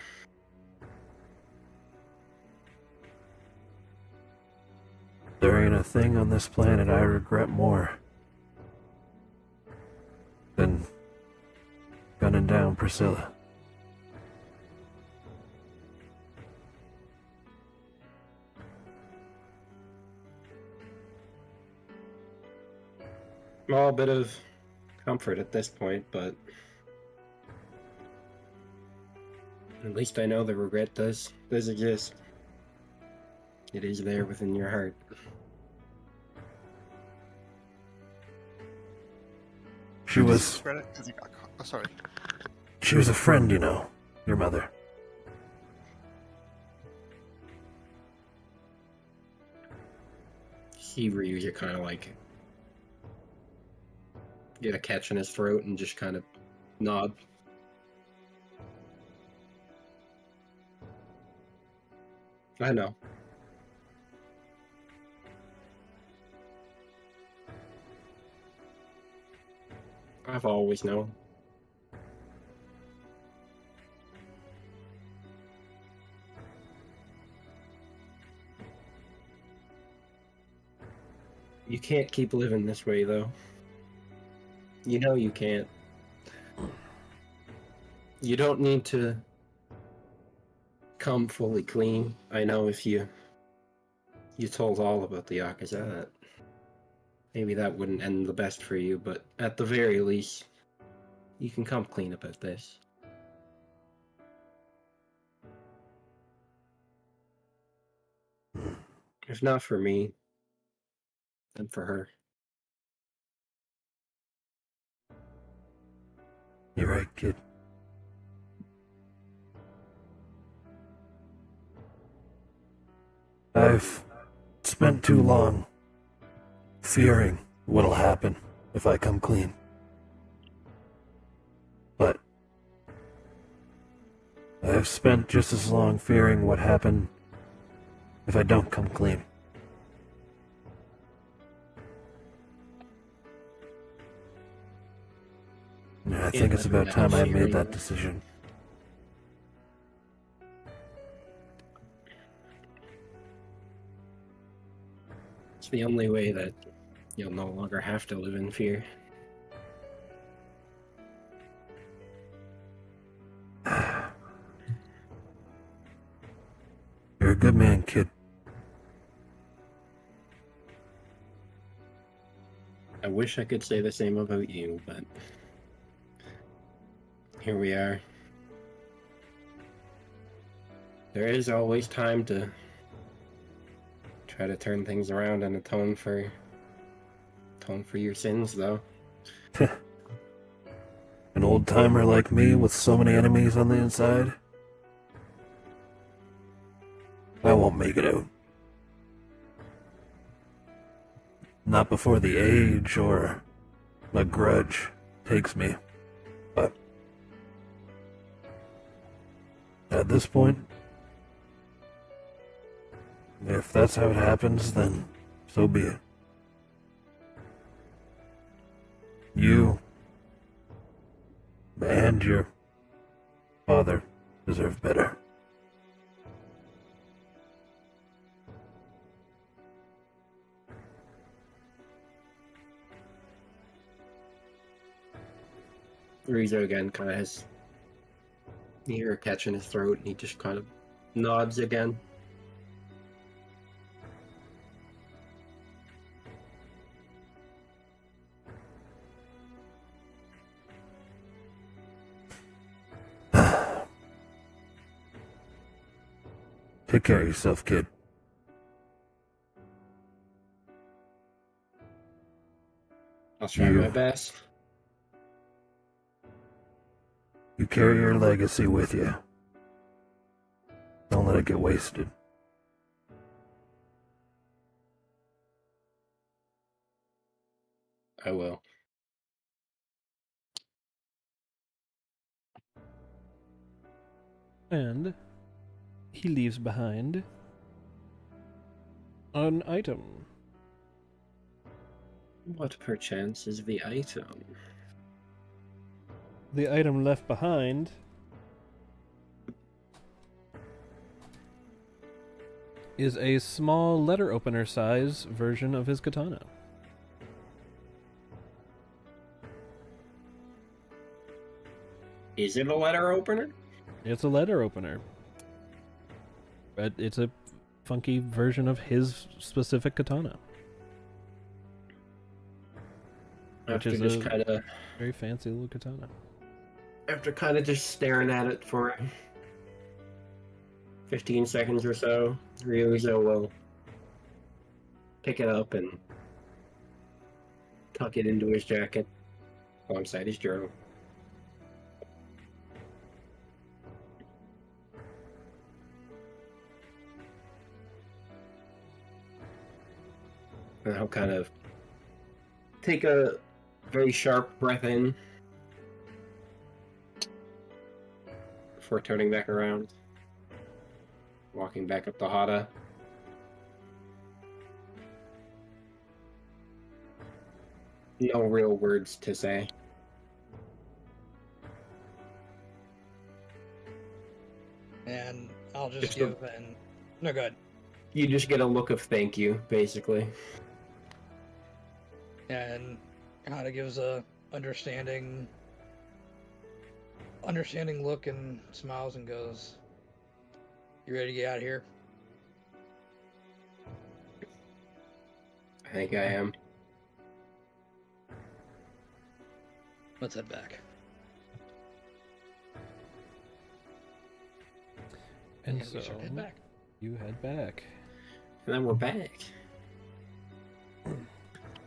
There ain't a thing on this planet I regret more than gunning down Priscilla. Well, a bit of comfort at this point, but at least I know the regret does exist. It is there within your heart. She was Credit 'cause he got caught. Oh, sorry. she was a friend, you know, your mother. He Ryuja kind of like get a catch in his throat and just kind of nod. I know. I've always known. You can't keep living this way, though. You know you can't. You don't need to come fully clean. I know if you told all about the Yakuza, maybe that wouldn't end the best for you, but at the very least, you can come clean about this. If not for me, then for her. You're right, kid. I've spent too long fearing what'll happen if I come clean. But I've spent just as long fearing what happened if I don't come clean. And I think it's about time I made that decision. It's the only way that you'll no longer have to live in fear. You're a good man, kid. I wish I could say the same about you, but here we are. There is always time to try to turn things around and atone for your sins, though. An old timer like me with so many enemies on the inside, I won't make it out. Not before the age or a grudge takes me. But at this point, if that's how it happens, then so be it. You and your father deserve better. Rizo again kind of has you hear a catch in his throat, and he just kind of nods again. Take care of yourself, kid. I'll try my best. You carry your legacy with you. Don't let it get wasted. I will. And he leaves behind an item. What perchance is the item? the item left behind is a small letter opener size version of his katana. Is it a letter opener? It's a letter opener. But it's a funky version of his specific katana. Which After is just a kind of, very fancy little katana. after kind of just staring at it for 15 seconds or so, Ryuzo will pick it up and tuck it into his jacket alongside his journal. And I'll kind of take a very sharp breath in before turning back around, walking back up to Hada. No real words to say. And I'll just Just give an... No, go ahead. You just get a look of thank you, basically. And kind of gives a understanding look and smiles and goes, "You ready to get out of here?" I think I am. Let's head back. And we so start to head back. you head back. And then we're back.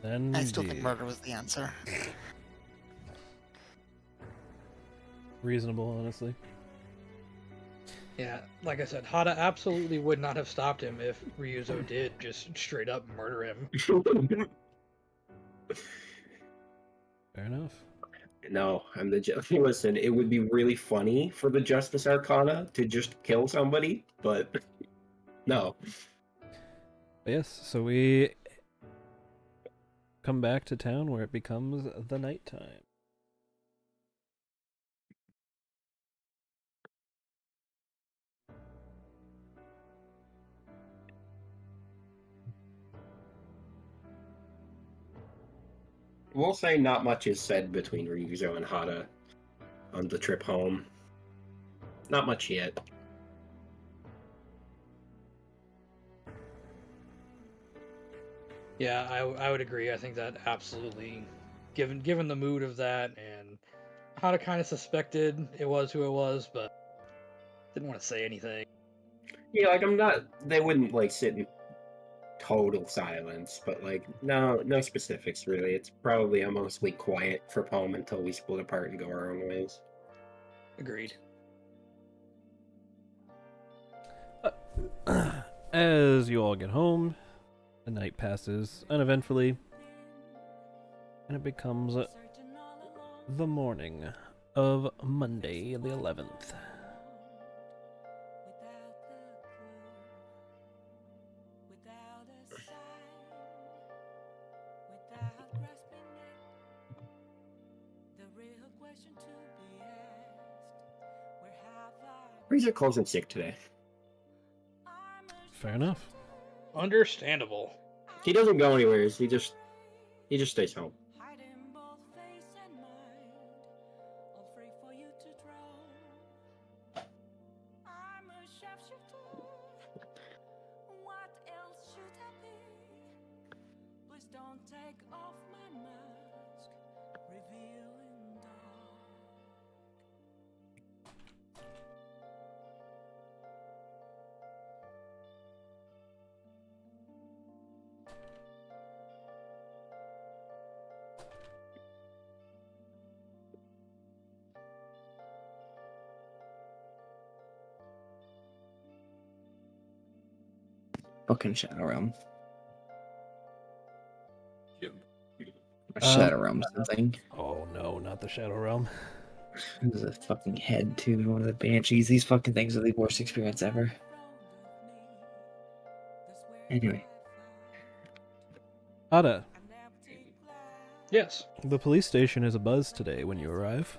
Then I still think murder was the answer. reasonable, honestly. Yeah, like I said, Hada absolutely would not have stopped him if Ryuzo did just straight up murder him. Fair enough. No, I'm the listen, it would be really funny for the Justice Arcana to just kill somebody, but no. But yes, so we come back to town where it becomes the nighttime. We'll say not much is said between Ryuzo and Hada on the trip home. Not much yet. Yeah, I would agree. I think that absolutely, given the mood of that, and Hada kind of suspected it was who it was, but didn't want to say anything. Yeah, like they wouldn't like sit in total silence, but like no specifics really. It's probably a mostly quiet trip home until we split apart and go our own ways. Agreed. As you all get home, the night passes uneventfully, and it becomes the morning of Monday the 11th. Ryuzo calls in sick today. Fair enough. Understandable. He doesn't go anywhere. He just stays home. Fucking Shadow Realm. Um, Shadow Realm something. Oh no, not the Shadow Realm. There's a fucking head too, one of the banshees. These fucking things are the worst experience ever. Anyway. Ada, Yes. the police station is abuzz today when you arrive.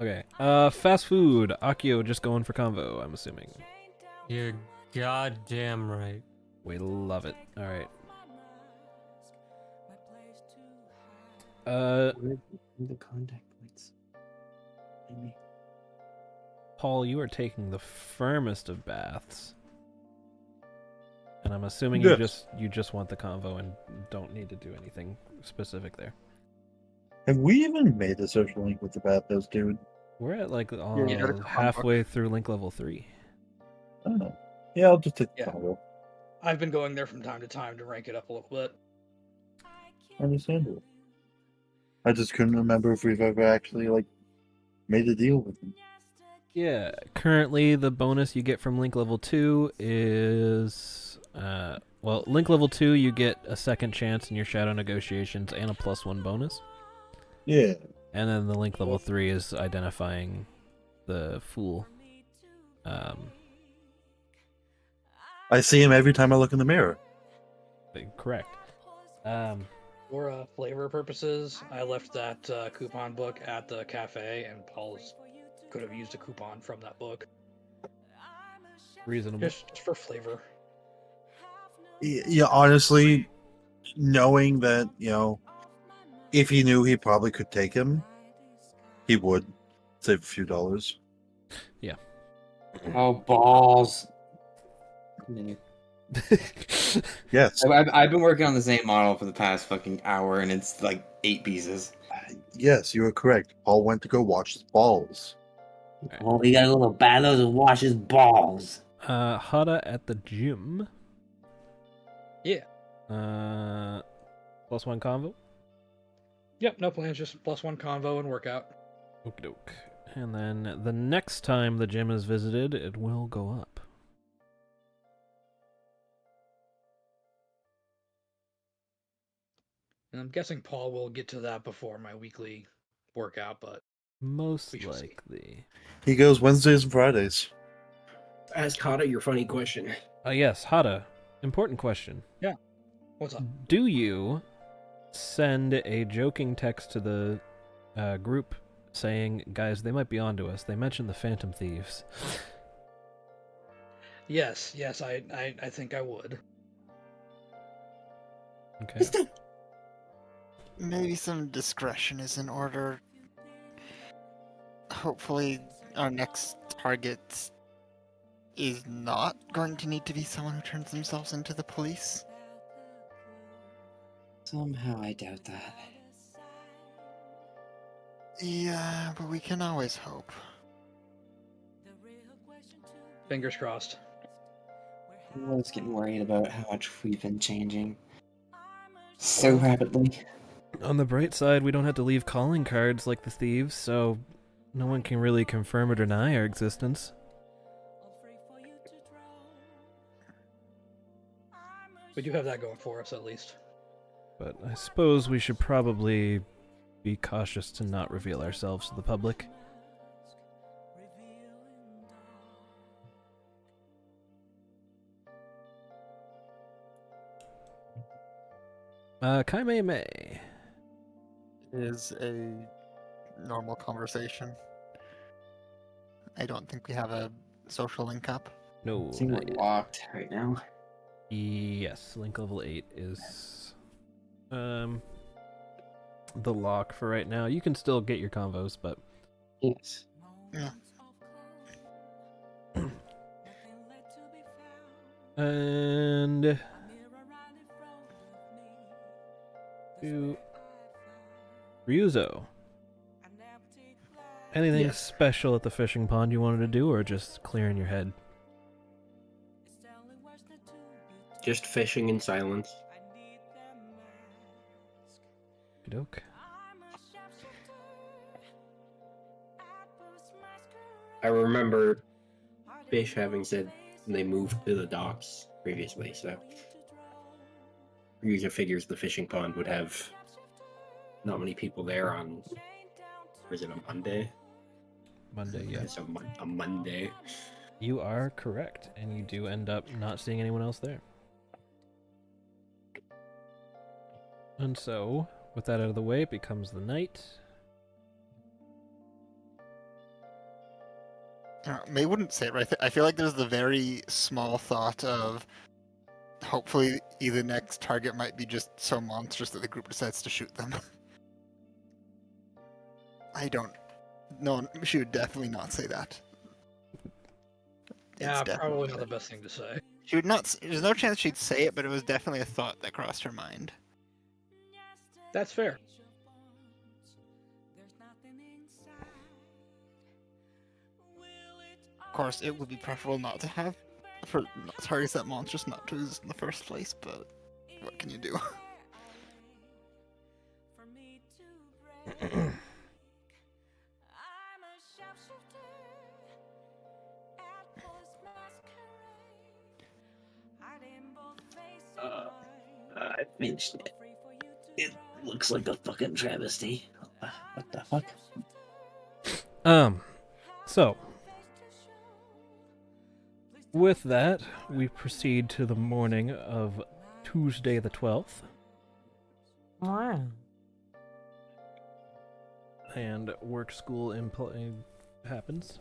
Okay. Fast food. Akio just going for convo, I'm assuming. You're goddamn right. We love it. All right. The contact points. Maybe. Paul, you are taking the firmest of baths. And I'm assuming Yes. you just want the convo and don't need to do anything specific there. Have we even made a social link with the Bathos, dude? We're at like you gotta come on, halfway through link level 3. I don't know. Yeah, I'll just take the Yeah. convo. I've been going there from time to time to rank it up a little bit. Understandable. I just couldn't remember if we've ever actually like made a deal with them. Yeah, currently the bonus you get from link level 2 is link level 2 you get a second chance in your shadow negotiations and a +1 bonus. Yeah. And then the link level 3 is identifying the fool. I see him every time I look in the mirror. Correct. For flavor purposes, I left that coupon book at the cafe, and Paul's could have used a coupon from that book. Reasonable. Just for flavor. Yeah, honestly, knowing that, if he knew he probably could take him, he would save a few dollars. Yeah. Oh, balls. Continue. Yes. I've been working on the same model for the past fucking hour, and it's like 8 pieces. Yes, you are correct. Paul went to go watch his balls. Well, we gotta go to Battles and wash his balls. Hada at the gym. Yeah. +1 convo. Yep, no plans, just +1 convo and workout. Okie doke. And then the next time the gym is visited, it will go up. And I'm guessing Paul will get to that before my weekly workout, but Most we shall see. likely. He goes Wednesdays and Fridays. Ask Hada your funny question. Yes, Hada. Important question. What's up? Do you send a joking text to the group saying, guys, they might be onto us. They mentioned the Phantom Thieves. Yes, I think I would. Okay. Maybe some discretion is in order. Hopefully, our next target is not going to need to be someone who turns themselves into the police. Somehow I doubt that. Yeah, but we can always hope. Fingers crossed. I'm always getting worried about how much we've been changing so rapidly. On the bright side, we don't have to leave calling cards like the thieves, so no one can really confirm or deny our existence. We do have that going for us, at least. But I suppose we should probably be cautious to not reveal ourselves to the public. Kaimei Mei. Is a normal conversation. I don't think we have a social link up. No. I think not we're yet. locked right now. Yes, link level 8 is the lock for right now. You can still get your convos, but Yes. Yeah. and to Ryuzo. Anything Yes. special at the fishing pond you wanted to do, or just clearing your head? Just fishing in silence. Doke. I remember Fish having said they moved to the docks previously, so user figures the fishing pond would have not many people there on, or is it a Monday? Monday, yeah. It's a Monday. You are correct, and you do end up not seeing anyone else there. And so, with that out of the way, it becomes the night. May wouldn't say it right. I feel like there's the very small thought of hopefully either next target might be just so monstrous that the group decides to shoot them. I don't. No, she would definitely not say that. Yeah, It's probably definitely not the best thing to say. She would not. There's no chance she'd say it, but it was definitely a thought that crossed her mind. That's fair. Of course, it would be preferable not to have for targets that monstrous not to exist in the first place, but what can you do? I finished it. It looks like a fucking travesty. What the fuck? So with that, we proceed to the morning of Tuesday the 12th, Wow. and work school happens.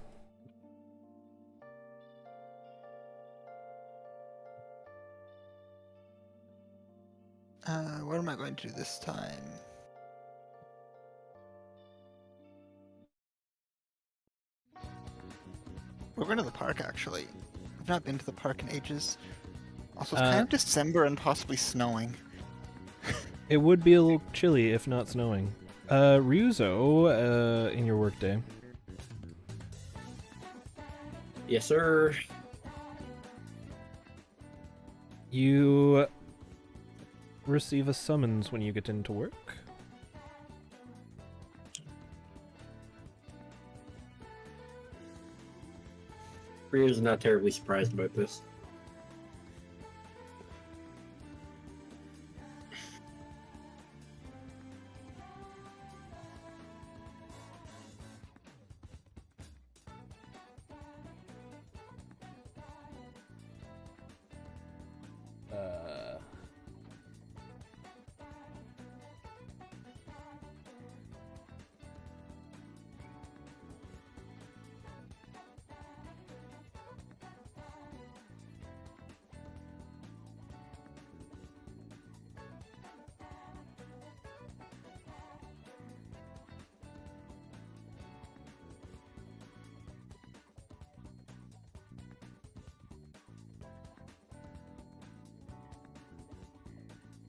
What am I going to do this time? We're going to the park, actually. I've not been to the park in ages. Also, it's kind of December and possibly snowing. It would be a little chilly if not snowing. Ryuzo, in your workday. Yes, sir. You receive a summons when you get into work. Rio's not terribly surprised about this.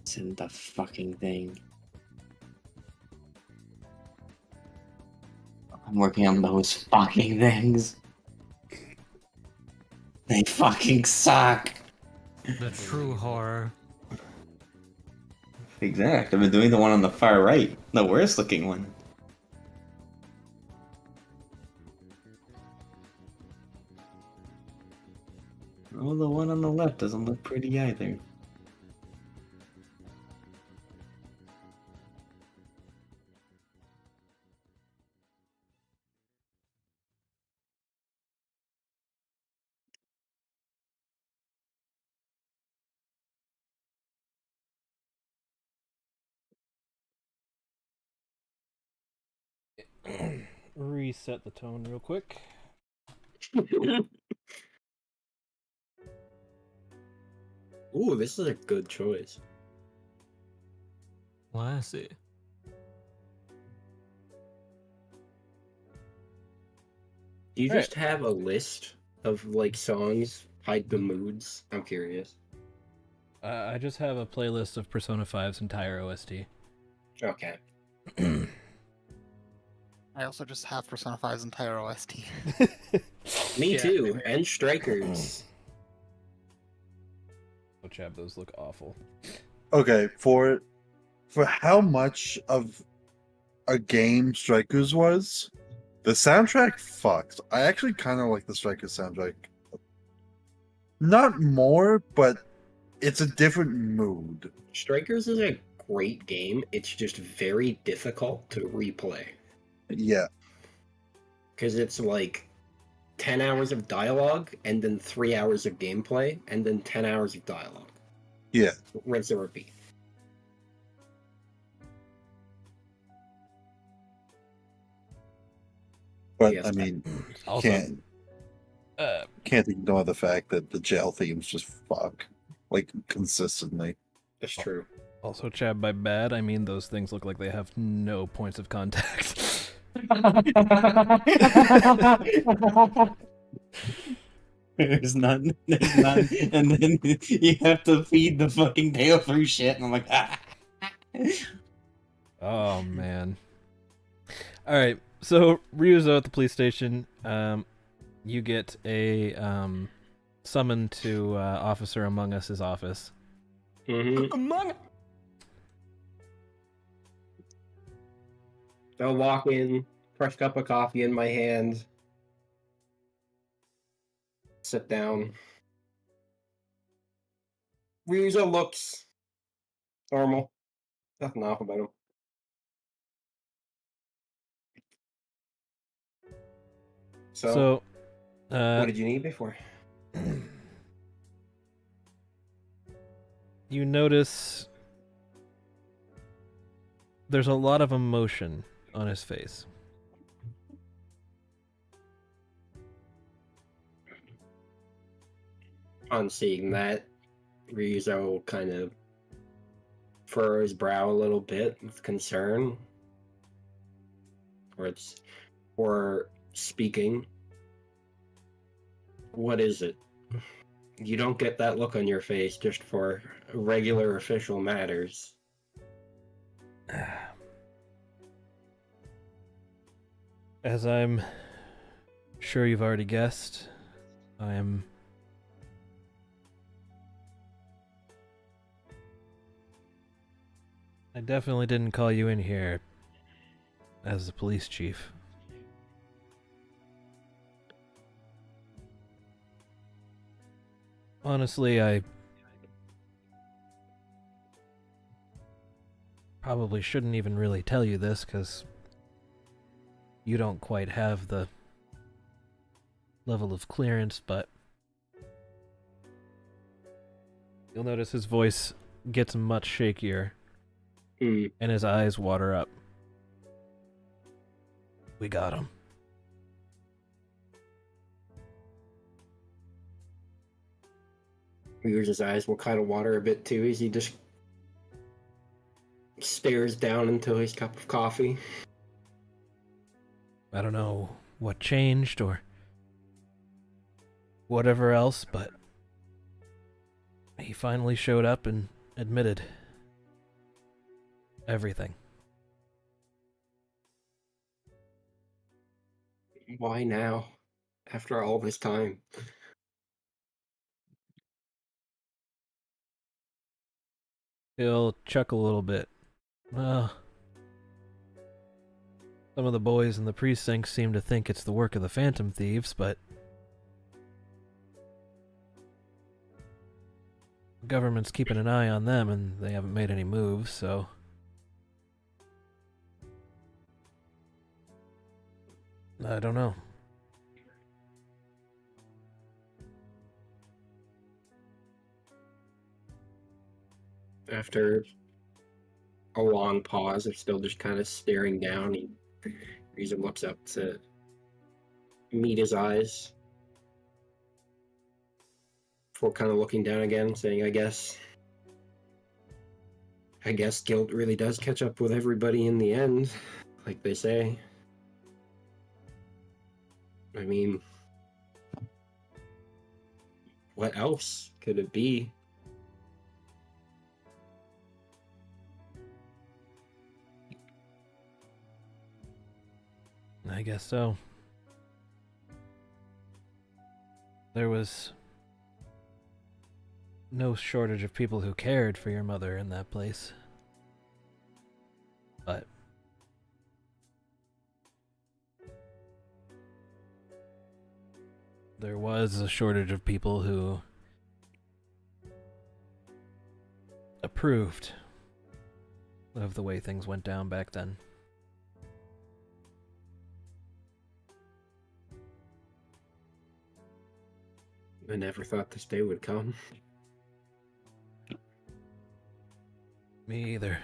Isn't the fucking thing. I'm working on those fucking things. They fucking suck. The true horror. Exact. I've been doing the one on the far right, the worst looking one. Oh, the one on the left doesn't look pretty either. Reset the tone real quick. Ooh, this is a good choice. Classy. Do you Right. just have a list of like songs tied to moods? I'm curious. I just have a playlist of Persona 5's entire OST. Okay. I also just have Persona 5's entire OST. Me Yeah. too. And Strikers. Oh, Chab, those look awful. Okay, for how much of a game Strikers was, the soundtrack fucked. I actually kind of like the Strikers soundtrack. Not more, but it's a different mood. Strikers is a great game. It's just very difficult to replay. Yeah. Because it's like 10 hours of dialogue, and then 3 hours of gameplay, and then 10 hours of dialogue. Yeah. Rinse and repeat. But Yes, I mean, Also, can't. Can't ignore the fact that the jail themes just fuck. Like, consistently. That's true. Also, Chad, by bad, I mean those things look like they have no points of contact. There's none. There's none. And then you have to feed the fucking tail through shit, and I'm like, ah. Oh, man. Alright, so Ryuzo at the police station, you get a summon to Officer Among Us's office. Mm-hmm. I'll walk in, fresh cup of coffee in my hand, sit down. Ryuzo looks normal. Nothing off about him. So what did you need me for? You notice there's a lot of emotion on his face. On seeing that, Ryuzo kind of furrows his brow a little bit with concern. Or speaking. What is it? You don't get that look on your face just for regular official matters. As I'm sure you've already guessed, I definitely didn't call you in here as the police chief. Honestly, I probably shouldn't even really tell you this, because you don't quite have the level of clearance, but you'll notice his voice gets much shakier, and his eyes water up. We got him. His eyes will kind of water a bit too as he just stares down into his cup of coffee. I don't know what changed or whatever else, but he finally showed up and admitted everything. Why now? After all this time? He'll chuckle a little bit. Well, some of the boys in the precinct seem to think it's the work of the Phantom Thieves, but the government's keeping an eye on them and they haven't made any moves, so I don't know. After a long pause, they're still just kind of staring down. Ryuzo looks up to meet his eyes before kind of looking down again, saying, I guess guilt really does catch up with everybody in the end, like they say. I mean, what else could it be? I guess so. There was no shortage of people who cared for your mother in that place. But there was a shortage of people who approved of the way things went down back then. I never thought this day would come. Me either.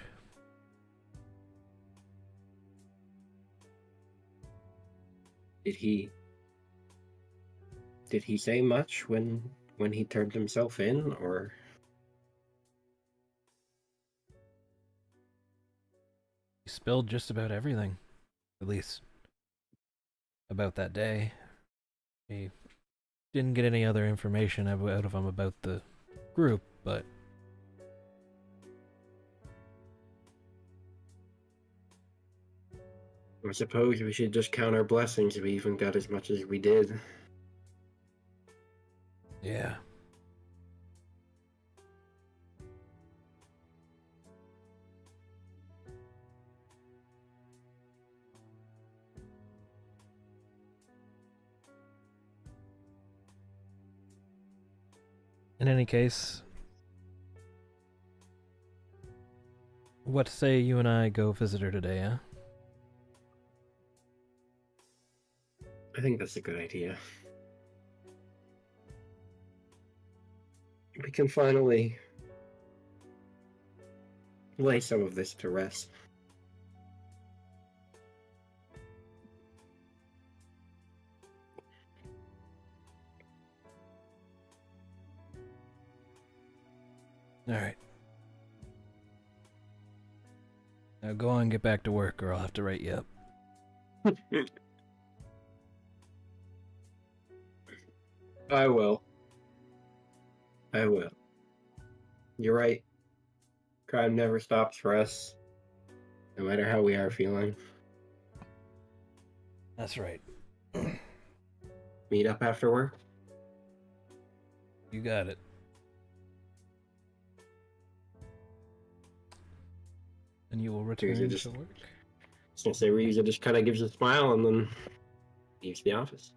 Did he Did he say much when he turned himself in, or? He spilled just about everything, at least about that day. He didn't get any other information out of him about the group, but I suppose we should just count our blessings we even got as much as we did. yeah. In any case, what say you and I go visit her today, huh? I think that's a good idea. We can finally lay some of this to rest. Alright. Now go on and get back to work, or I'll have to write you up. I will. I will. You're right. Crime never stops for us, no matter how we are feeling. That's right. Meet up after work? You got it. And you will return Usually just- to work? I was gonna say, Ryuza just kind of gives a smile and then leaves the office.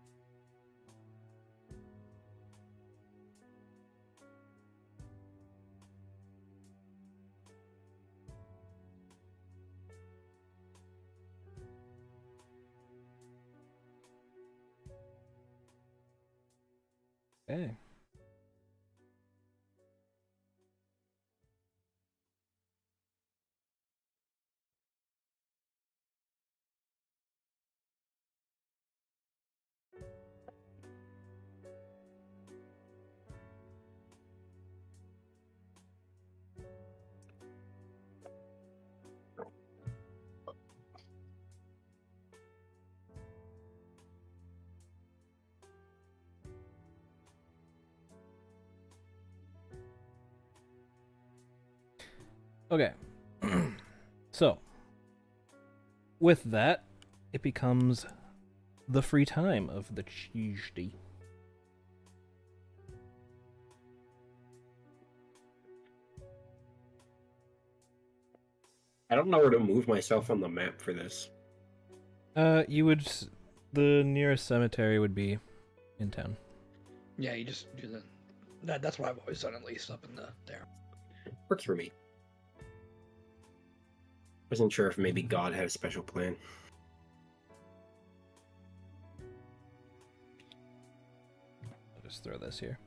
Okay. Okay. So, with that, it becomes the free time of the Tuesday. I don't know where to move myself on the map for this. The nearest cemetery would be in town. Yeah, you just do that's what I've always done, at least up in there. Works for me. Wasn't sure if maybe God had a special plan. I'll just throw this here.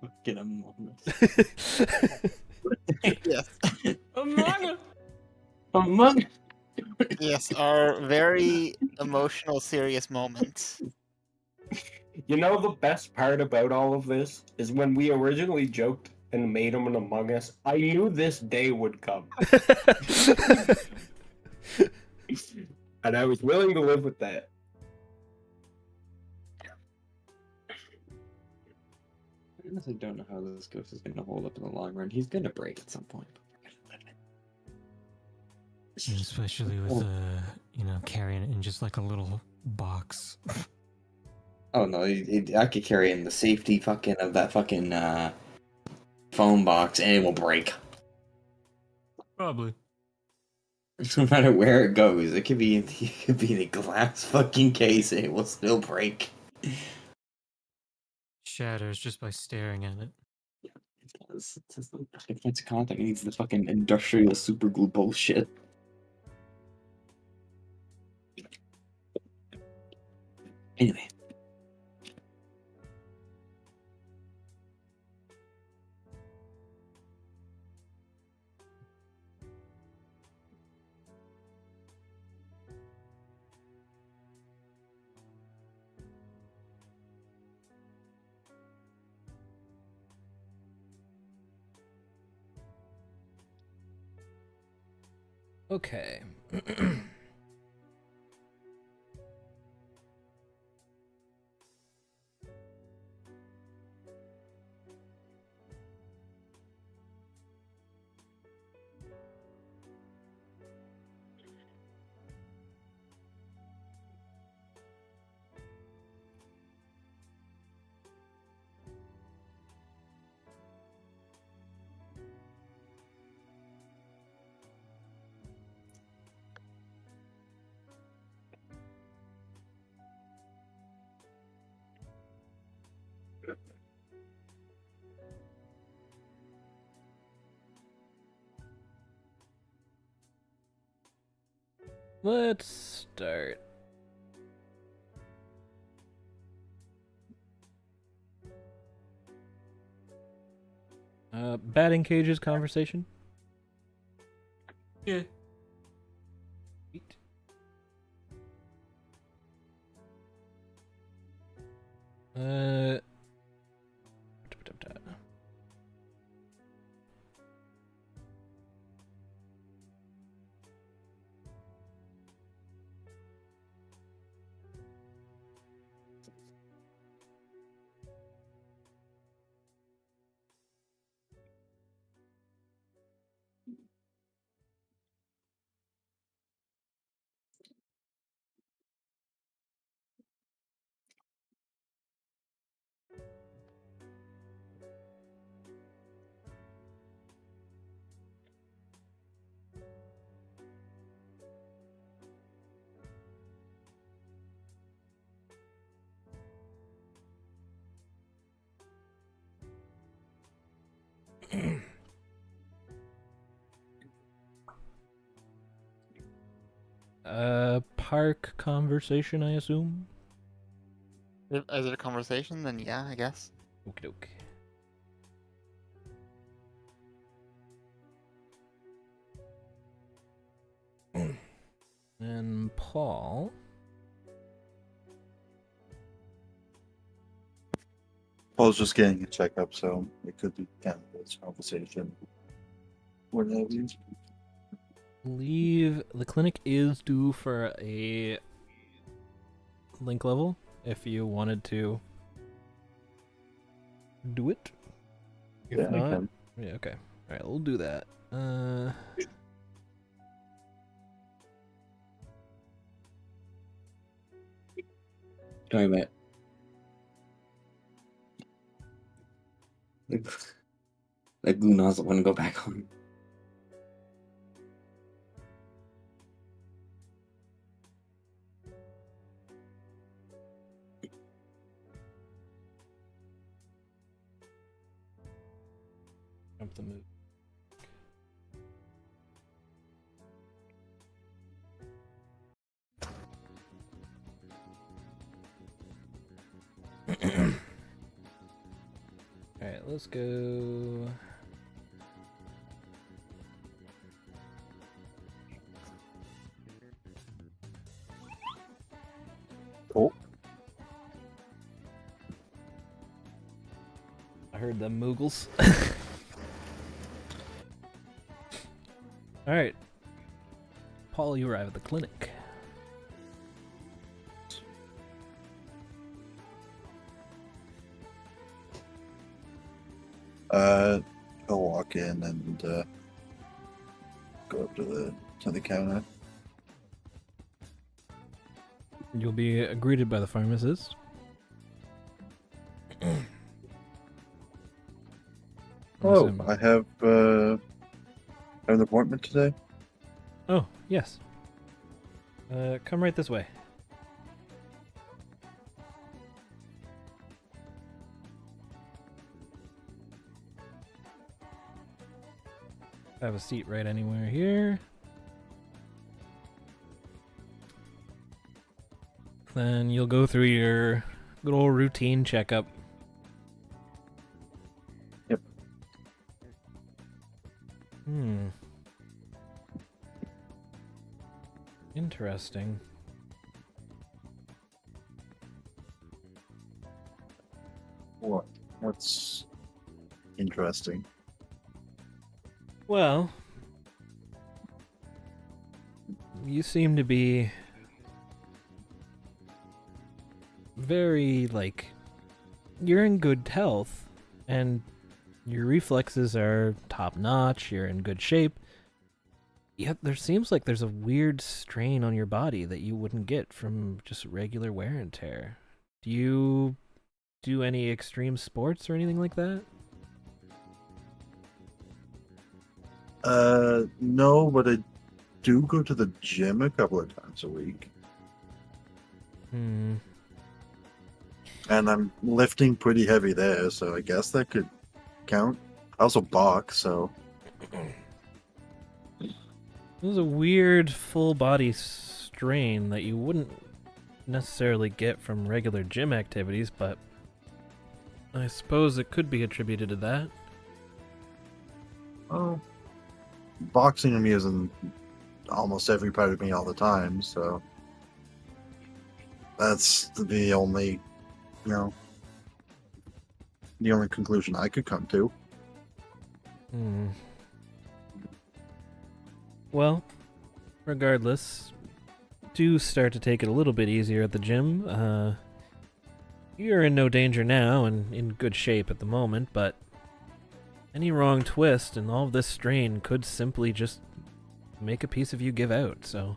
Fucking Among Yes. Among Yes, our very emotional, serious moment. You know, the best part about all of this is when we originally joked and made him an Among Us, I knew this day would come. And I was willing to live with that. I honestly don't know how this ghost is going to hold up in the long run. He's going to break at some point. Especially with, carrying it in just like a little box. Oh no, I could carry in the safety fucking of that fucking phone box and it will break. Probably. No matter where it goes, it could be in the glass fucking case and it will still break. Shatters just by staring at it. It's just the fucking points of contact. It needs the fucking industrial super glue bullshit. Anyway. Okay. Let's start. Batting cages conversation. Yeah. Sweet. Uh. Park conversation, I assume. Is it a conversation? Then yeah, I guess. Okie doke. And Paul. Paul's just getting a checkup, so it could be kind of this conversation. What have you? Believe the clinic is due for a link level if you wanted to do it. If Yeah, I not, can. yeah, okay. All right, we'll do that. Sorry, mate. That goo nozzle wouldn't go back on. Jump the move. All right, let's go. Oh, I heard them Moogles. All right, Paul, you arrive at the clinic. I'll walk in and go up to the counter. You'll be greeted by the pharmacist. Oh, Awesome. I have an appointment today. Oh, yes. Come right this way. Have a seat right anywhere here. Then you'll go through your good old routine checkup. Yep. Interesting. What's interesting? Well, you seem to be very, like, you're in good health, and your reflexes are top notch, you're in good shape. Yet there seems like there's a weird strain on your body that you wouldn't get from just regular wear and tear. Do you do any extreme sports or anything like that? No, but I do go to the gym a couple of times a week. Hmm. And I'm lifting pretty heavy there, so I guess that could count. I also box, so This is a weird full body strain that you wouldn't necessarily get from regular gym activities, but I suppose it could be attributed to that. oh, boxing to me is in almost every part of me all the time, so that's the only, the only conclusion I could come to. Hmm. Well, regardless, do start to take it a little bit easier at the gym. You're in no danger now and in good shape at the moment, but any wrong twist and all of this strain could simply just make a piece of you give out, so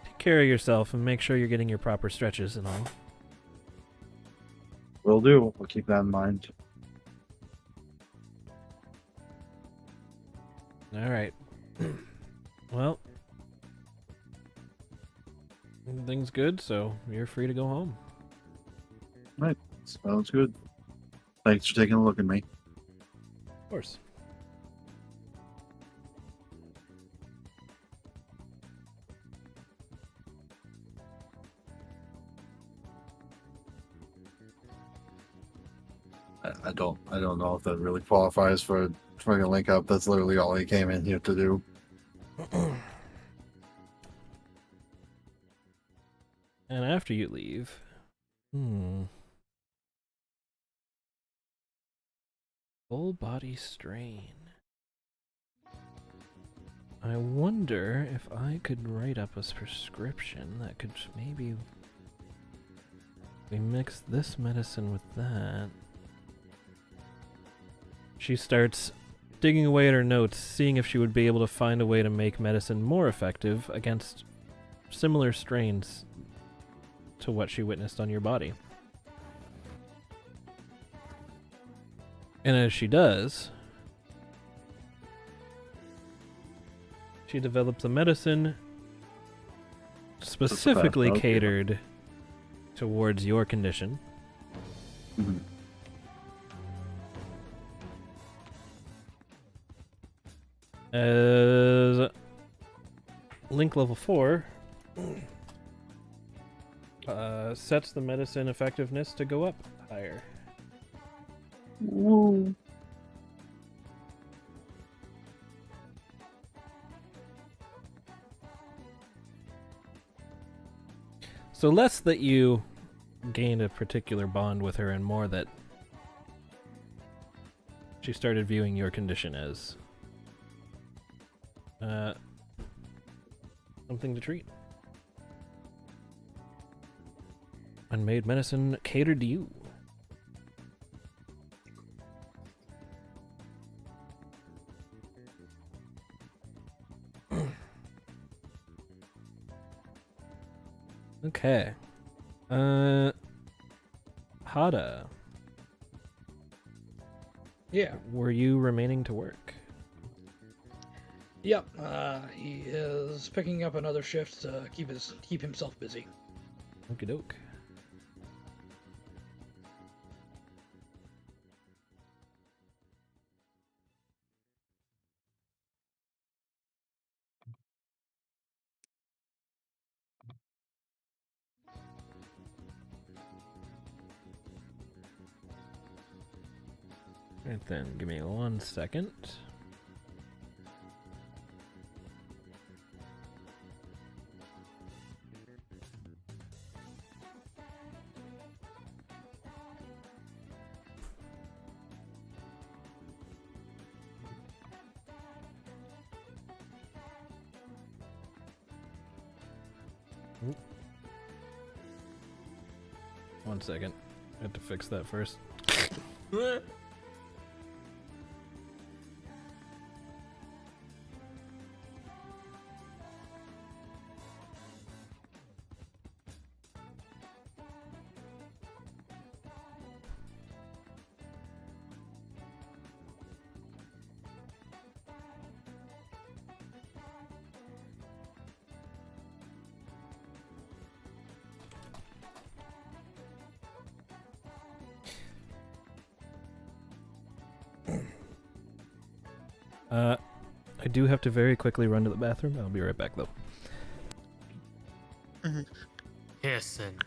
take care of yourself and make sure you're getting your proper stretches and all. Will do. I'll keep that in mind. Alright. Well, everything's good, so you're free to go home. Right. Sounds good. Thanks for taking a look at me. Of course. I don't know if that really qualifies for a link up. That's literally all he came in here to do. And after you leave, full body strain. I wonder if I could write up a prescription that could maybe we mix this medicine with that. She starts digging away at her notes, seeing if she would be able to find a way to make medicine more effective against similar strains to what she witnessed on your body. And as she does, she develops a medicine specifically Okay. catered towards your condition. Mhm. As link level 4 sets the medicine effectiveness to go up higher. Woo. So less that you gained a particular bond with her and more that she started viewing your condition as something to treat. Unmade medicine catered to you. Okay. Hada, Yeah. were you remaining to work? Yep. He is picking up another shift to keep himself busy. Okie doke. Right then, give me 1 second. 1 second. I have to fix that first. I do have to very quickly run to the bathroom. I'll be right back, though. Yes, and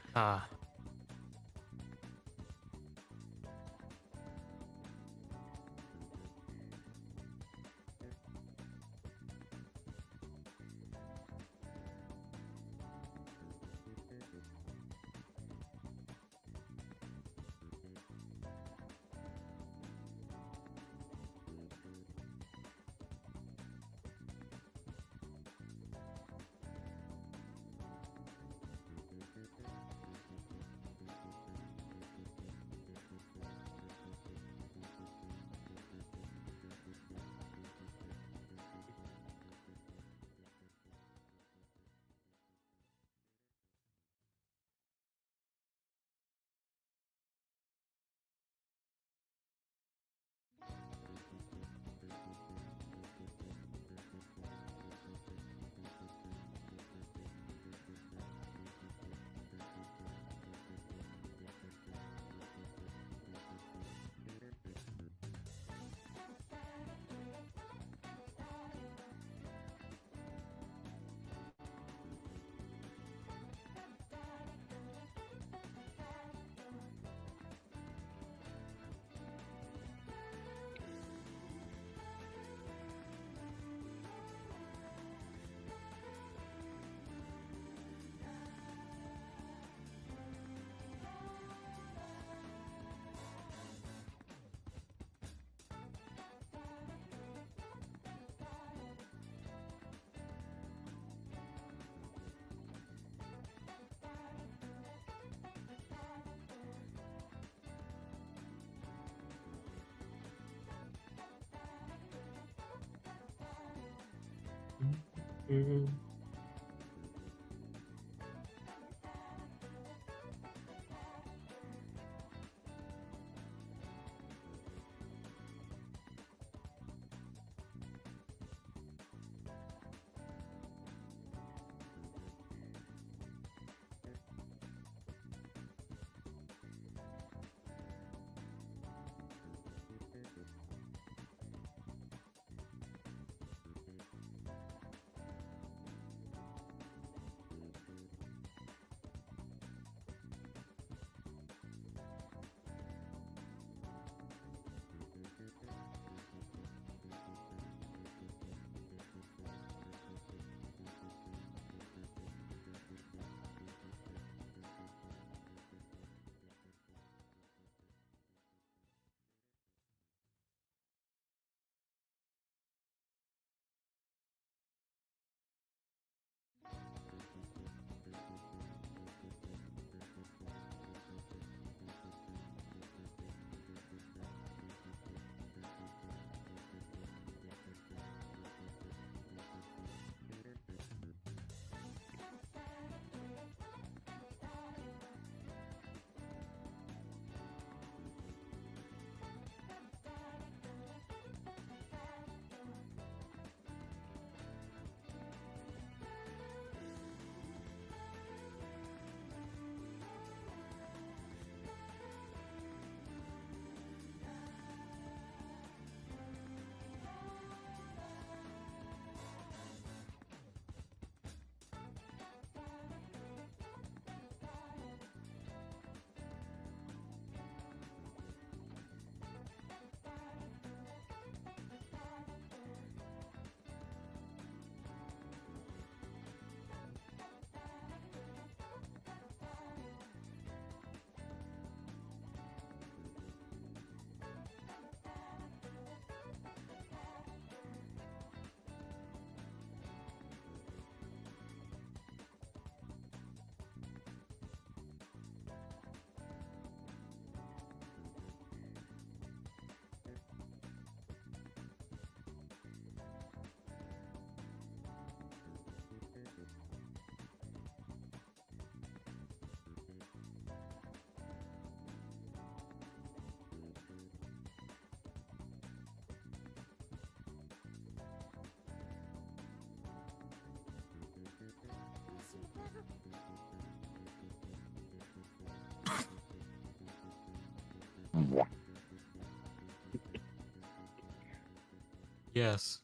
Yes.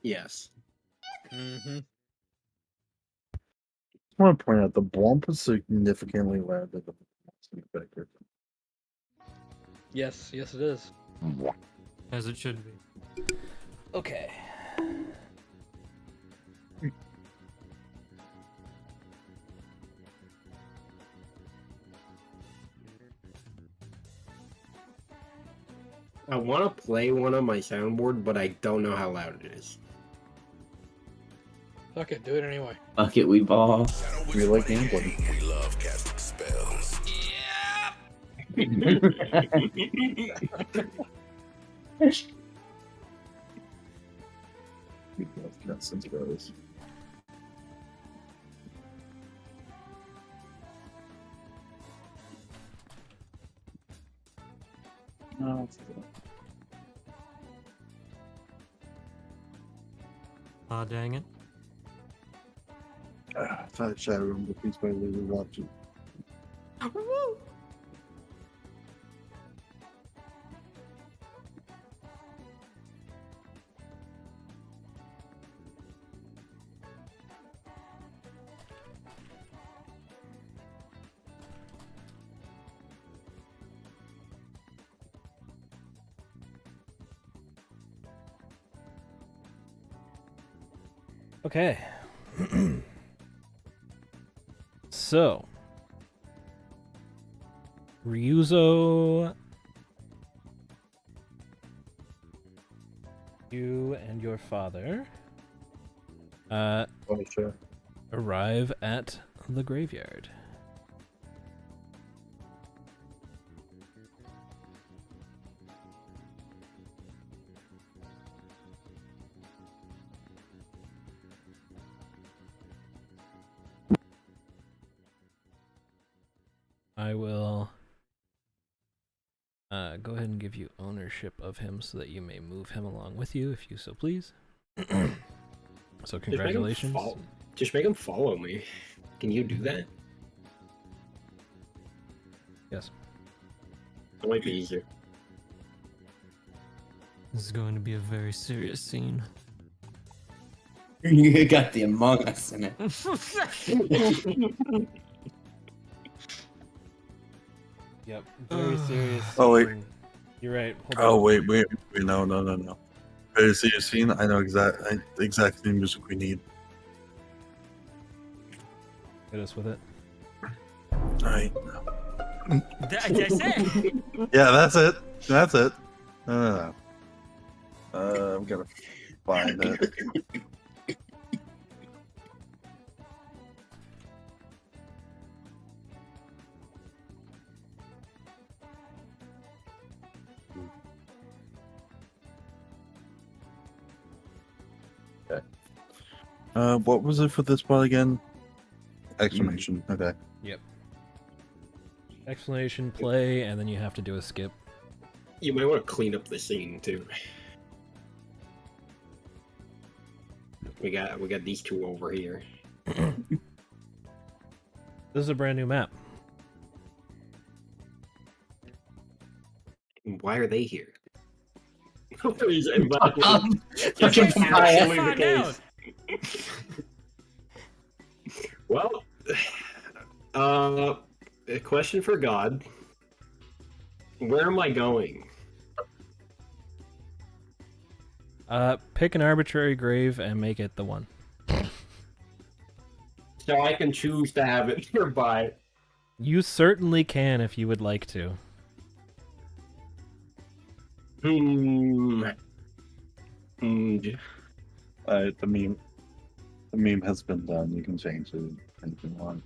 Yes. Mm-hmm. I want to point out the bump is significantly louder than the speaker. Yes, yes it is. As it should be. Okay. I want to play one on my soundboard, but I don't know how loud it is. Fuck it, do it anyway. Fuck it, we ball. We like gameplay. We love casting spells. Aw, dang it. I thought chat room, but please by later watching. Okay. So, Ryuzo, you and your father Oh, sure. arrive at the graveyard. I will go ahead and give you ownership of him so that you may move him along with you if you so please. So congratulations. Just make him follow me. Can you do that? Yes. That might be easier. This is going to be a very serious scene. You got the Among Us in it. Yep. Very serious. Oh, wait. scene. You're right. Hold Oh on. wait, no. Very serious scene. I know exactly the music we need. Hit us with it. All right. That's it! Yeah, that's it. That's it. No. I'm gonna find it. Okay. What was it for this part again? Exclamation. Okay. Yep. Explanation, play, and then you have to do a skip. You might want to clean up the scene too. We got these two over here. This is a brand new map. Why are they here? Fucking Absolutely papaya. the case. Well, a question for God. Where am I going? Pick an arbitrary grave and make it the one. So I can choose to have it nearby. You certainly can if you would like to. The meme has been done. You can change it anything you want.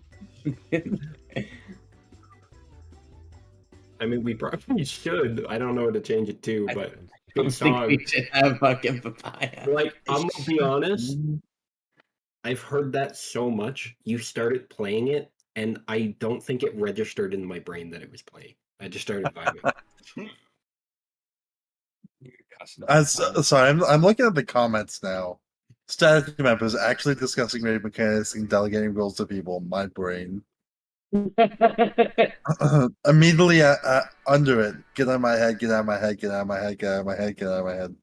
I mean, we probably should. I don't know what to change it to, but I good think song. we should have fucking papaya. Like, I'm gonna be honest. I've heard that so much. You started playing it, and I don't think it registered in my brain that it was playing. I just started vibing. Sorry, I'm looking at the comments now. Static members actually discussing raid mechanics and delegating roles to people. My brain. Immediately under it. Get out of my head, get out of my head, get out of my head, get out of my head, get out of my head.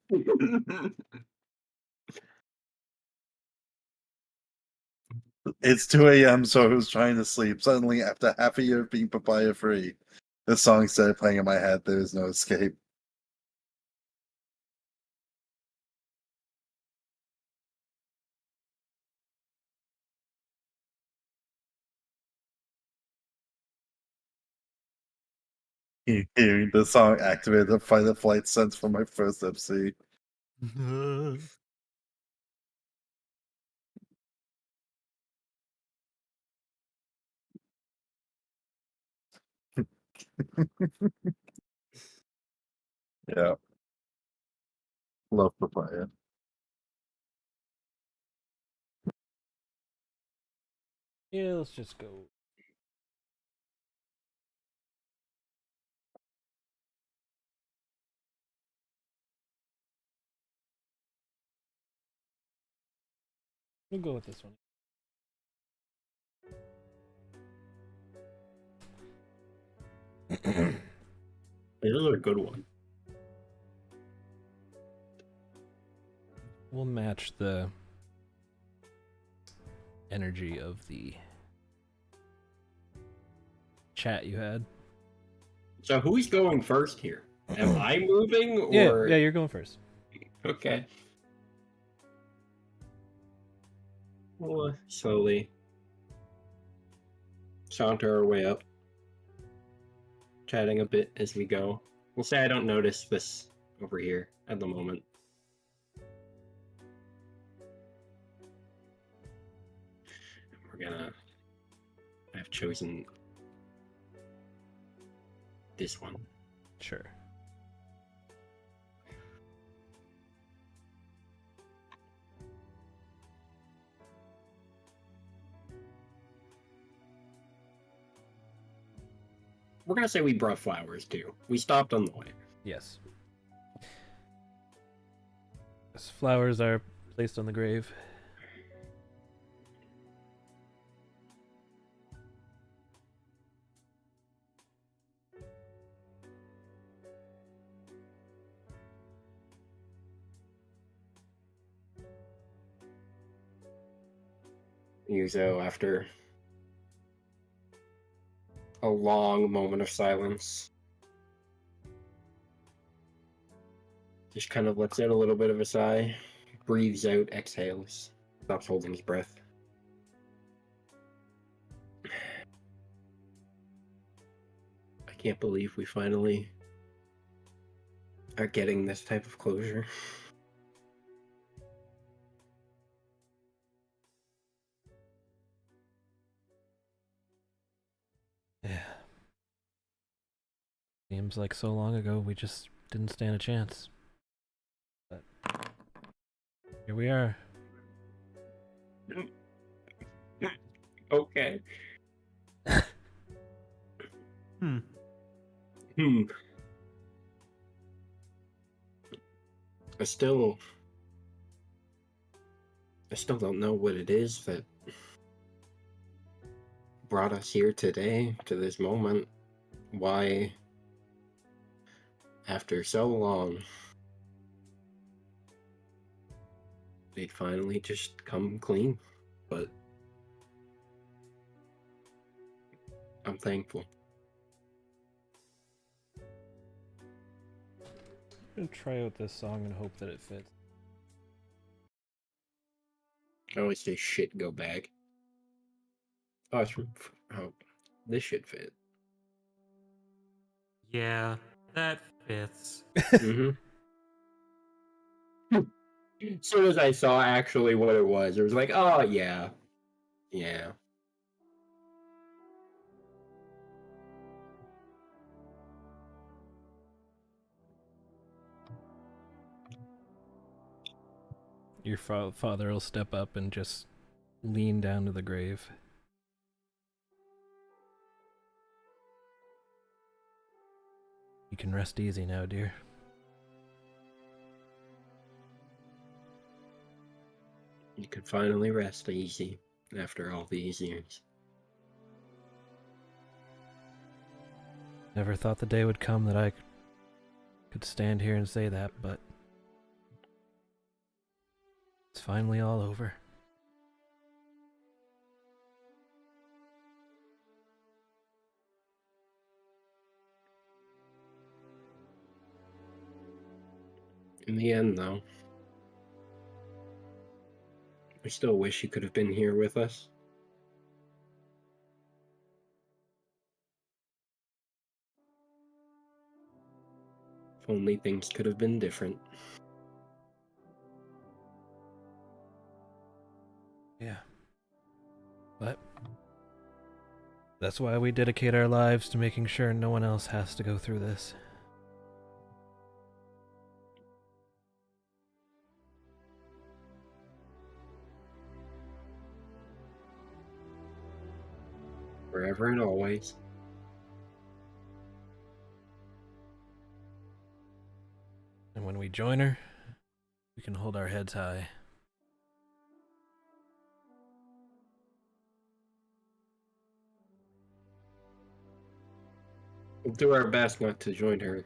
It's 2 a.m., so I was trying to sleep. Suddenly, after half a year of being papaya free, the song started playing in my head. There was no escape. Hearing the song activated the fight or flight sense for my first MC. Yeah. Love papaya. Yeah, let's just go. We'll go with this one. This is a good one. We'll match the energy of the chat you had. So who's going first here? Am I moving or? Yeah, you're going first. Okay. We'll slowly saunter our way up, chatting a bit as we go. We'll say I don't notice this over here at the moment. I've chosen this one. Sure. We're gonna say we brought flowers too. We stopped on the way. Yes. Yes, flowers are placed on the grave. Yuzo, after a long moment of silence, just kind of lets out a little bit of a sigh, breathes out, exhales, stops holding his breath. I can't believe we finally are getting this type of closure. Yeah. Seems like so long ago we just didn't stand a chance. But here we are. Okay. Hmm. I still don't know what it is that brought us here today, to this moment. Why, after so long, they'd finally just come clean. But I'm thankful. I'm gonna try out this song and hope that it fits. I always say shit go bag. Oh, this should fit. Yeah, that fits. Mm-hmm. As soon as I saw actually what it was like, oh yeah. Yeah. Your father will step up and just lean down to the grave. You can rest easy now, dear. You can finally rest easy after all these years. Never thought the day would come that I could stand here and say that, but it's finally all over. In the end, though, I still wish you could have been here with us. If only things could have been different. Yeah. But that's why we dedicate our lives to making sure no one else has to go through this. Forever and always. And when we join her, we can hold our heads high. We'll do our best not to join her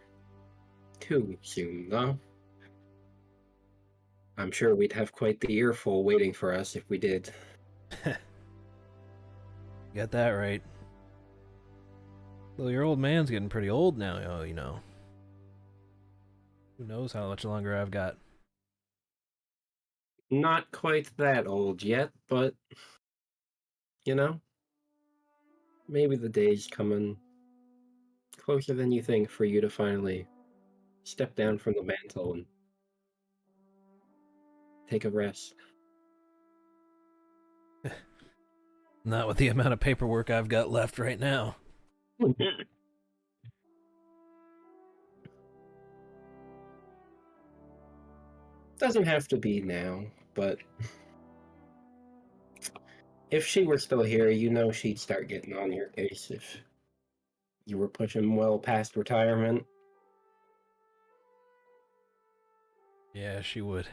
too soon, though. I'm sure we'd have quite the earful waiting for us if we did. Get that right. Well, your old man's getting pretty old now, you know. Who knows how much longer I've got. Not quite that old yet, but, you know, maybe the day's coming closer than you think for you to finally step down from the mantle and take a rest. Not with the amount of paperwork I've got left right now. Doesn't have to be now, but if she were still here, you know she'd start getting on your case if you were pushing well past retirement. Yeah, she would.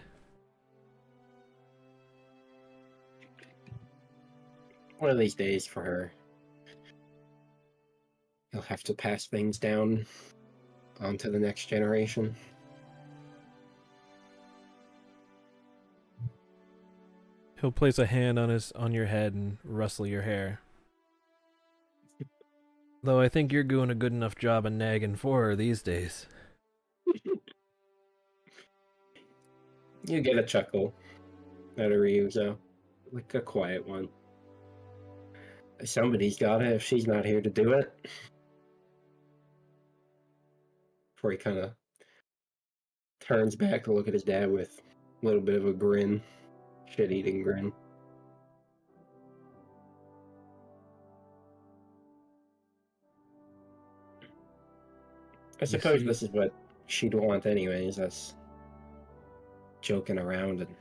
One of these days for her, you'll have to pass things down onto the next generation. He'll place a hand on your head and rustle your hair. Though I think you're doing a good enough job of nagging for her these days. You get a chuckle out of Ryuzo, like a quiet one. Somebody's got it if she's not here to do it. Before he kind of turns back to look at his dad with a little bit of a grin, shit-eating grin. I suppose this is what she'd want anyways, us joking around and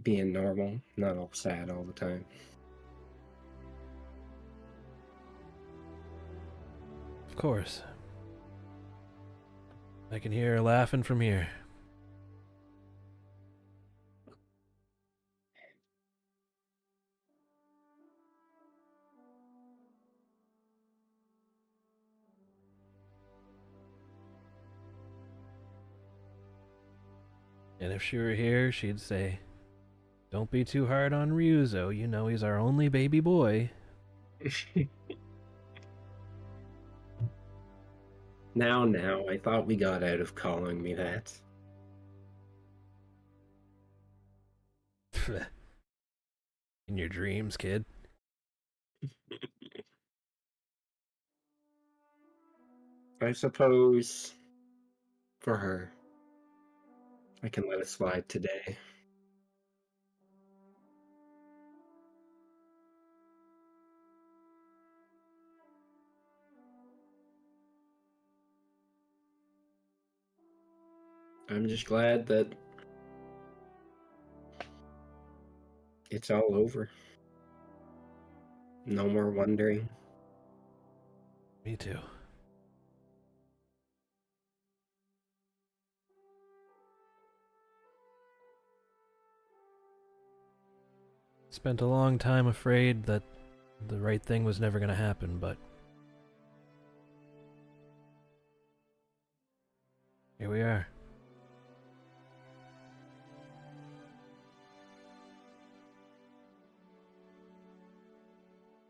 being normal, not all sad all the time. Of course. I can hear her laughing from here. And if she were here, she'd say, "Don't be too hard on Ryuzo, you know he's our only baby boy." Now, I thought we got out of calling me that. In your dreams, kid. I suppose for her, I can let it slide today. I'm just glad that it's all over. No more wondering. Me too. Spent a long time afraid that the right thing was never going to happen, but here we are.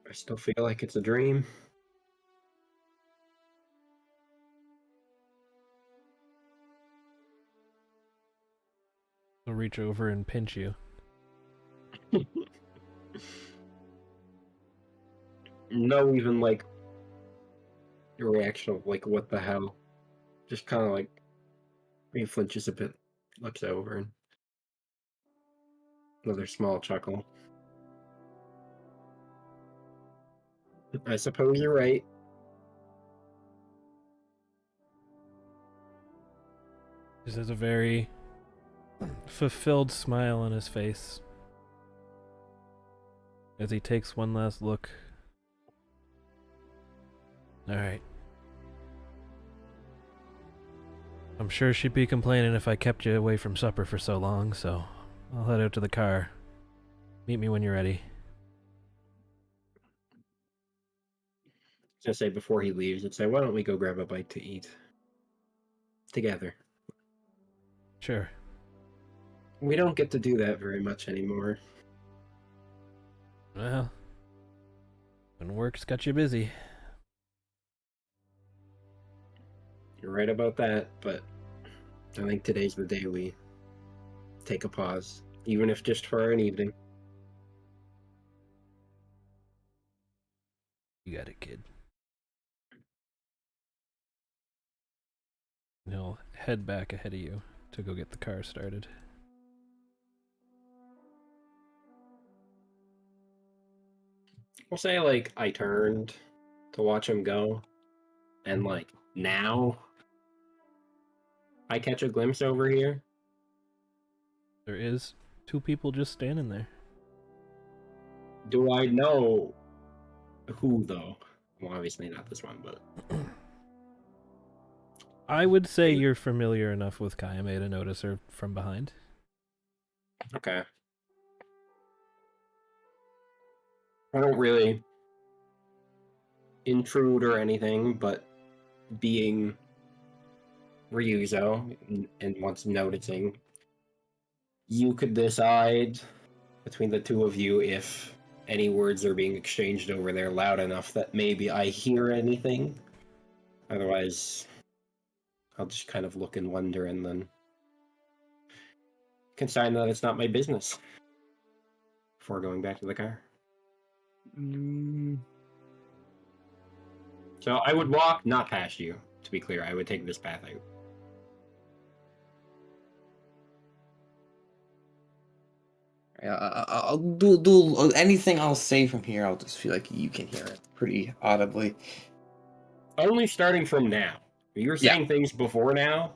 I still feel like it's a dream. . reach over and pinch you. No, even like your reaction of like, what the hell? Just kind of like he flinches a bit, looks over, and another small chuckle. I suppose you're right. He has a very fulfilled smile on his face as he takes one last look. Alright. I'm sure she'd be complaining if I kept you away from supper for so long, so I'll head out to the car. Meet me when you're ready. Just say before he leaves, I'd say, why don't we go grab a bite to eat together? Sure. We don't get to do that very much anymore. Well, when work's got you busy. You're right about that, but I think today's the day we take a pause, even if just for an evening. You got it, kid. And he'll head back ahead of you to go get the car started. We'll say, like, I turned to watch him go, and, like, now I catch a glimpse over here. There is 2 people just standing there. Do I know who, though? Well, obviously not this one, but... I would say you're familiar enough with Kayame to notice her from behind. Okay. I don't really intrude or anything, but being Ryuzo and once noticing, you could decide between the two of you if any words are being exchanged over there loud enough that maybe I hear anything. Otherwise, I'll just kind of look in wonder and then consign that it's not my business before going back to the car. So I would walk not past you, to be clear. I would take this path out. I'll do anything I'll say from here. I'll just feel like you can hear it pretty audibly. Only starting from now. You were saying things before now.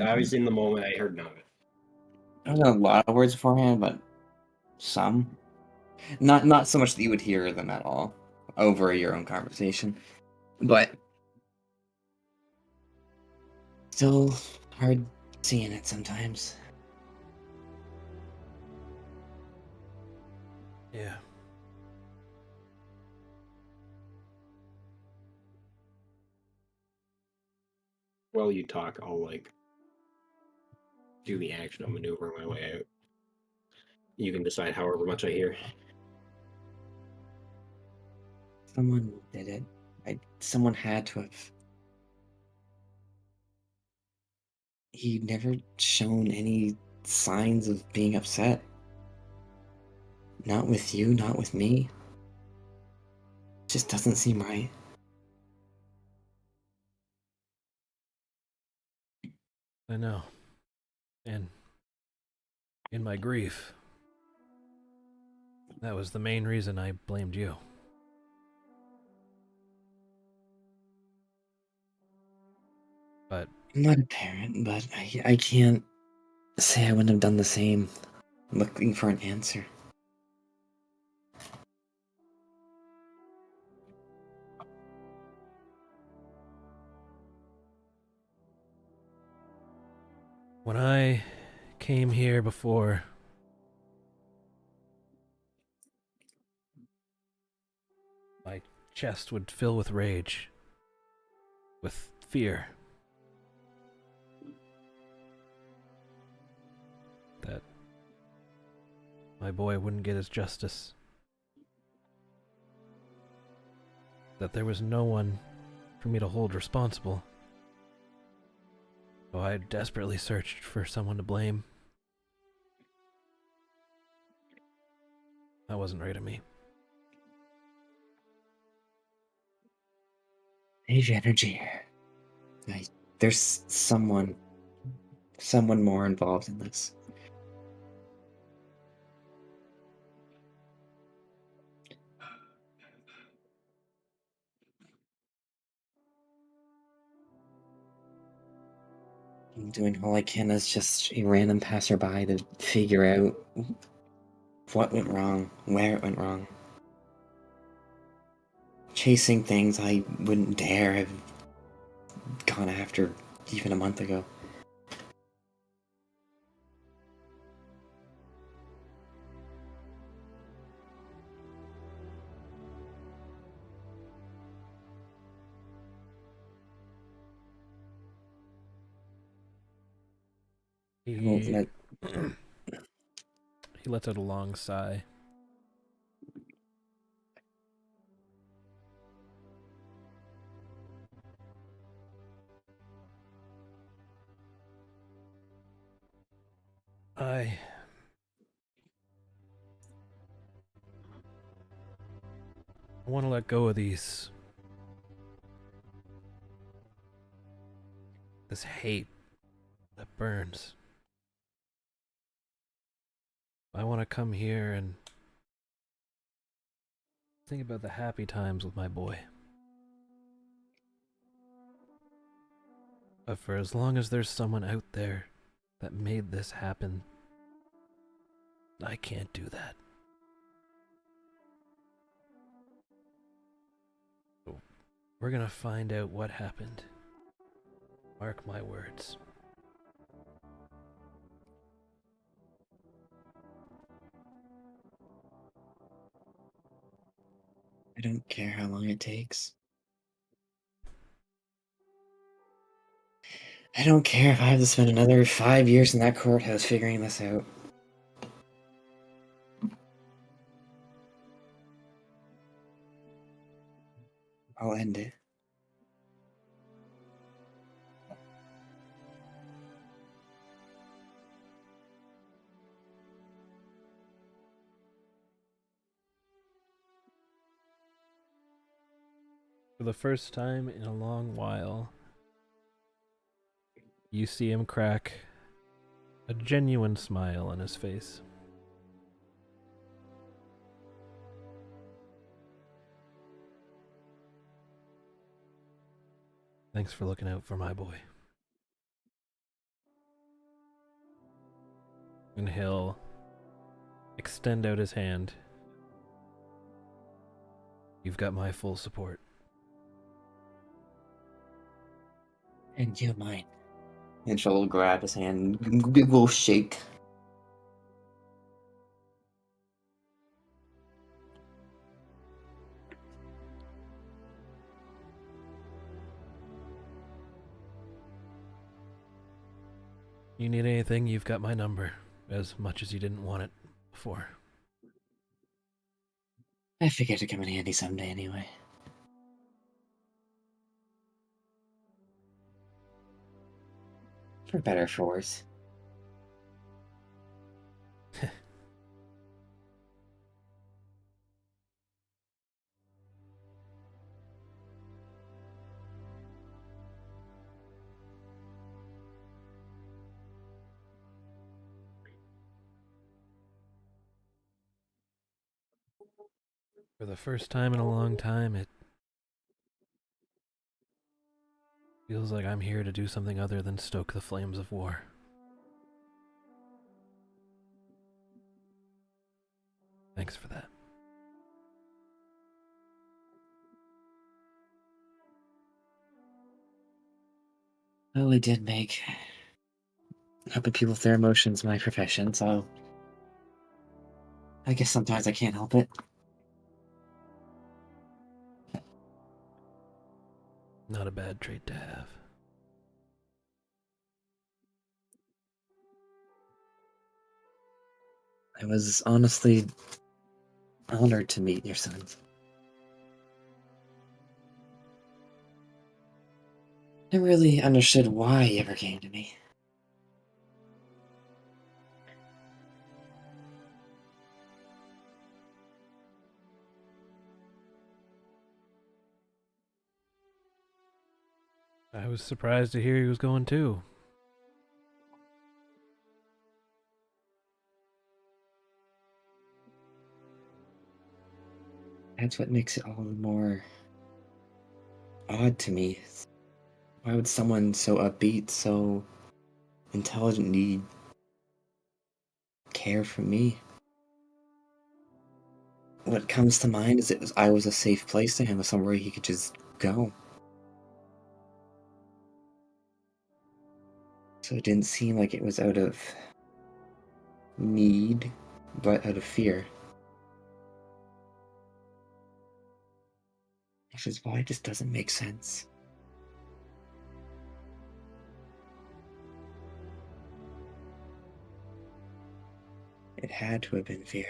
I was in the moment. I heard none of it. I don't know a lot of words beforehand, but some. Not so much that you would hear them at all over your own conversation, but still hard seeing it sometimes. Yeah. While you talk, I'll like do the action of maneuvering my way out. You can decide however much I hear. Someone did it. Someone had to have. He never shown any signs of being upset. Not with you, not with me. Just doesn't seem right. I know. And in my grief, that was the main reason I blamed you. But I'm not a parent, but I can't say I wouldn't have done the same. I'm looking for an answer. when I came here before, my chest would fill with rage, with fear. That my boy wouldn't get his justice. That there was no one for me to hold responsible. So I desperately searched for someone to blame. That wasn't right of me. Age energy. There's someone more involved in this. I'm doing all I can as just a random passerby to figure out what went wrong, where it went wrong. Chasing things I wouldn't dare have gone after even a month ago. He lets out a long sigh. I want to let go of this hate that burns. I want to come here and think about the happy times with my boy. But for as long as there's someone out there that made this happen, I can't do that. So we're gonna find out what happened. Mark my words. I don't care how long it takes. I don't care if I have to spend another 5 years in that courthouse figuring this out. I'll end it. For the first time in a long while, you see him crack a genuine smile on his face. Thanks for looking out for my boy. And he'll extend out his hand. You've got my full support. And you mine. And she'll grab his hand, big little shake. You need anything, you've got my number, as much as you didn't want it before. I figured it'd come in handy someday anyway. For better or for worse. For the first time in a long time, it feels like I'm here to do something other than stoke the flames of war. Thanks for that. Well, I did make helping people with their emotions my profession, so I guess sometimes I can't help it. Not a bad trait to have. I was honestly honored to meet your son. I really understood why he ever came to me. I was surprised to hear he was going too. That's what makes it all the more odd to me. Why would someone so upbeat, so intelligent need care for me? What comes to mind is I was a safe place to him, somewhere he could just go. So it didn't seem like it was out of need, but out of fear. Which is why it just doesn't make sense. It had to have been fear.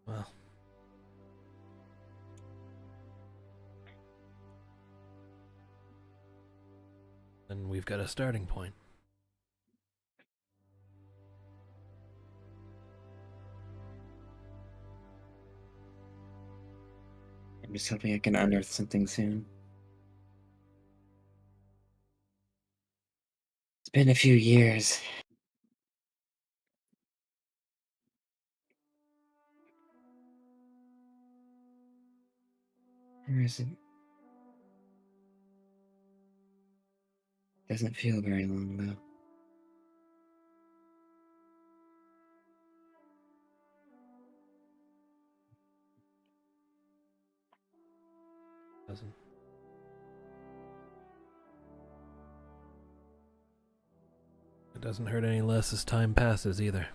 Well. Then we've got a starting point. I'm just hoping I can unearth something soon. It's been a few years. Or is it? Doesn't feel very long though. Doesn't. It doesn't hurt any less as time passes either.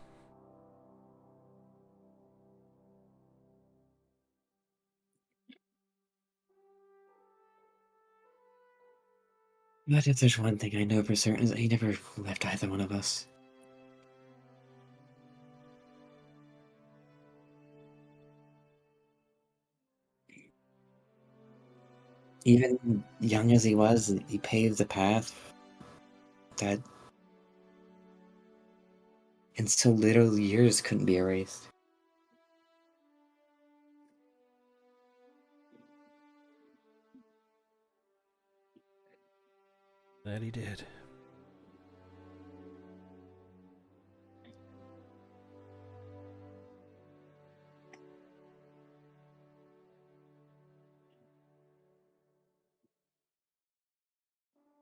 But if there's one thing I know for certain is that he never left either one of us. Even young as he was, he paved the path that in so little years couldn't be erased. That he did.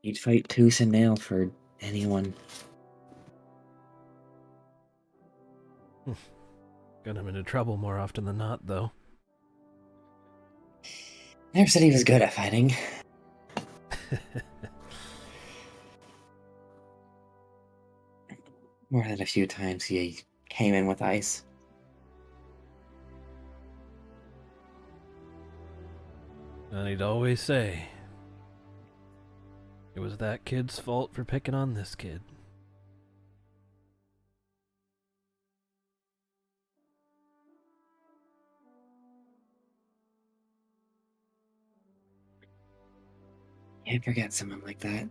He'd fight tooth and nail for anyone. Got him into trouble more often than not, though. Never said he was good at fighting. More than a few times he came in with ice. And he'd always say, it was that kid's fault for picking on this kid. Can't forget someone like that.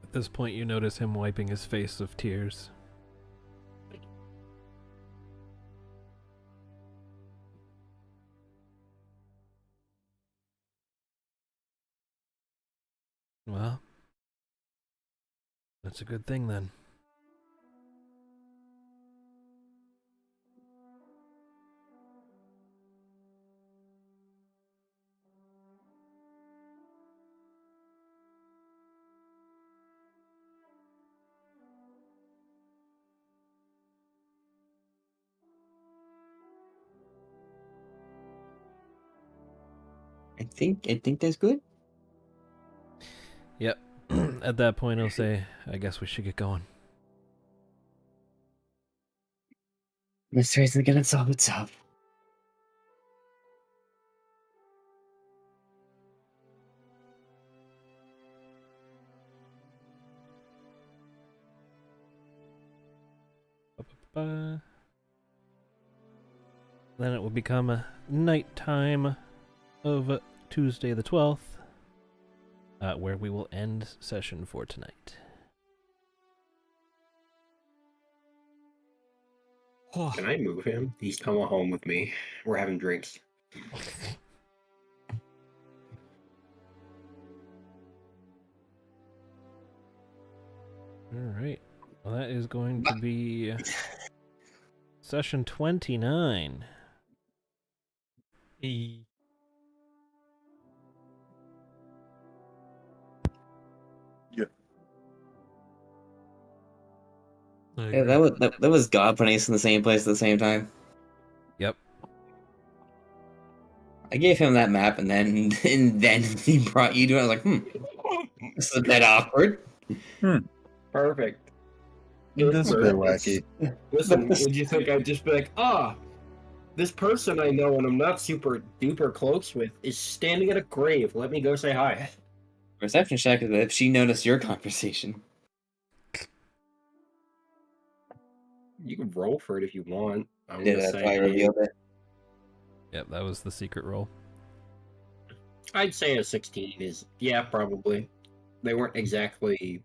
At this point, you notice him wiping his face with tears. Well, that's a good thing then. I think that's good. Yep. At that point, he'll say, I guess we should get going. Mystery isn't gonna solve itself. Then it will become a nighttime of Tuesday the 12th, where we will end session for tonight. Can I move him? He's coming home with me. We're having drinks. Alright. Well, that is going to be session 29. Yeah, that was God putting us in the same place at the same time. Yep. I gave him that map, and then he brought you to it. I was like, this is a bit awkward. Perfect. That's a bit wacky. Listen, would you think I'd just be like, this person I know and I'm not super duper close with is standing at a grave. Let me go say hi. Perception check is if she noticed your conversation. You can roll for it if you want. I'm Did gonna that's why I revealed it. Yep, that was the secret roll. I'd say a 16 is, yeah, probably. They weren't exactly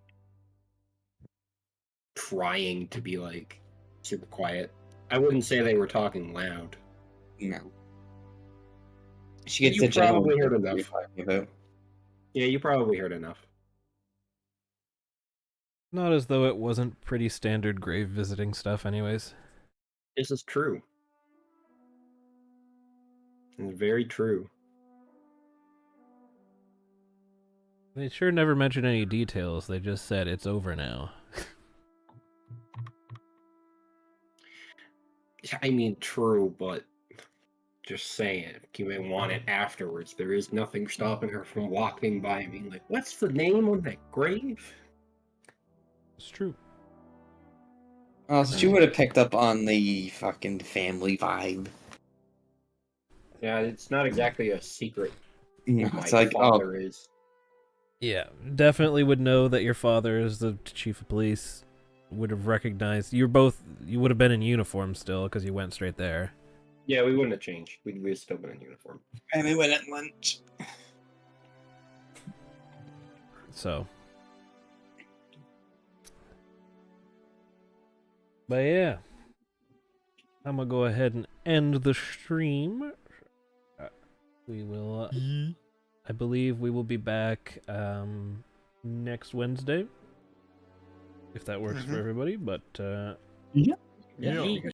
trying to be, like, super quiet. I wouldn't say they were talking loud. No. She gets You the general probably heard what you're enough. talking about. Yeah, you probably heard enough. Not as though it wasn't pretty standard grave visiting stuff anyways. This is true. It's very true. They sure never mentioned any details, they just said it's over now. I mean, true, but just saying, you may want it afterwards. There is nothing stopping her from walking by and being like, what's the name on that grave? It's true. Oh, so she would have picked up on the fucking family vibe. Yeah, it's not exactly a secret. Yeah, My it's like, father is. Yeah, definitely would know that your father is the chief of police. Would have recognized you would have been in uniform still because you went straight there. Yeah, we wouldn't have changed. We'd have still been in uniform. And we went at lunch. So, but yeah, I'm gonna go ahead and end the stream. We will, I believe we will be back next Wednesday, if that works for everybody. But Yeah. yeah.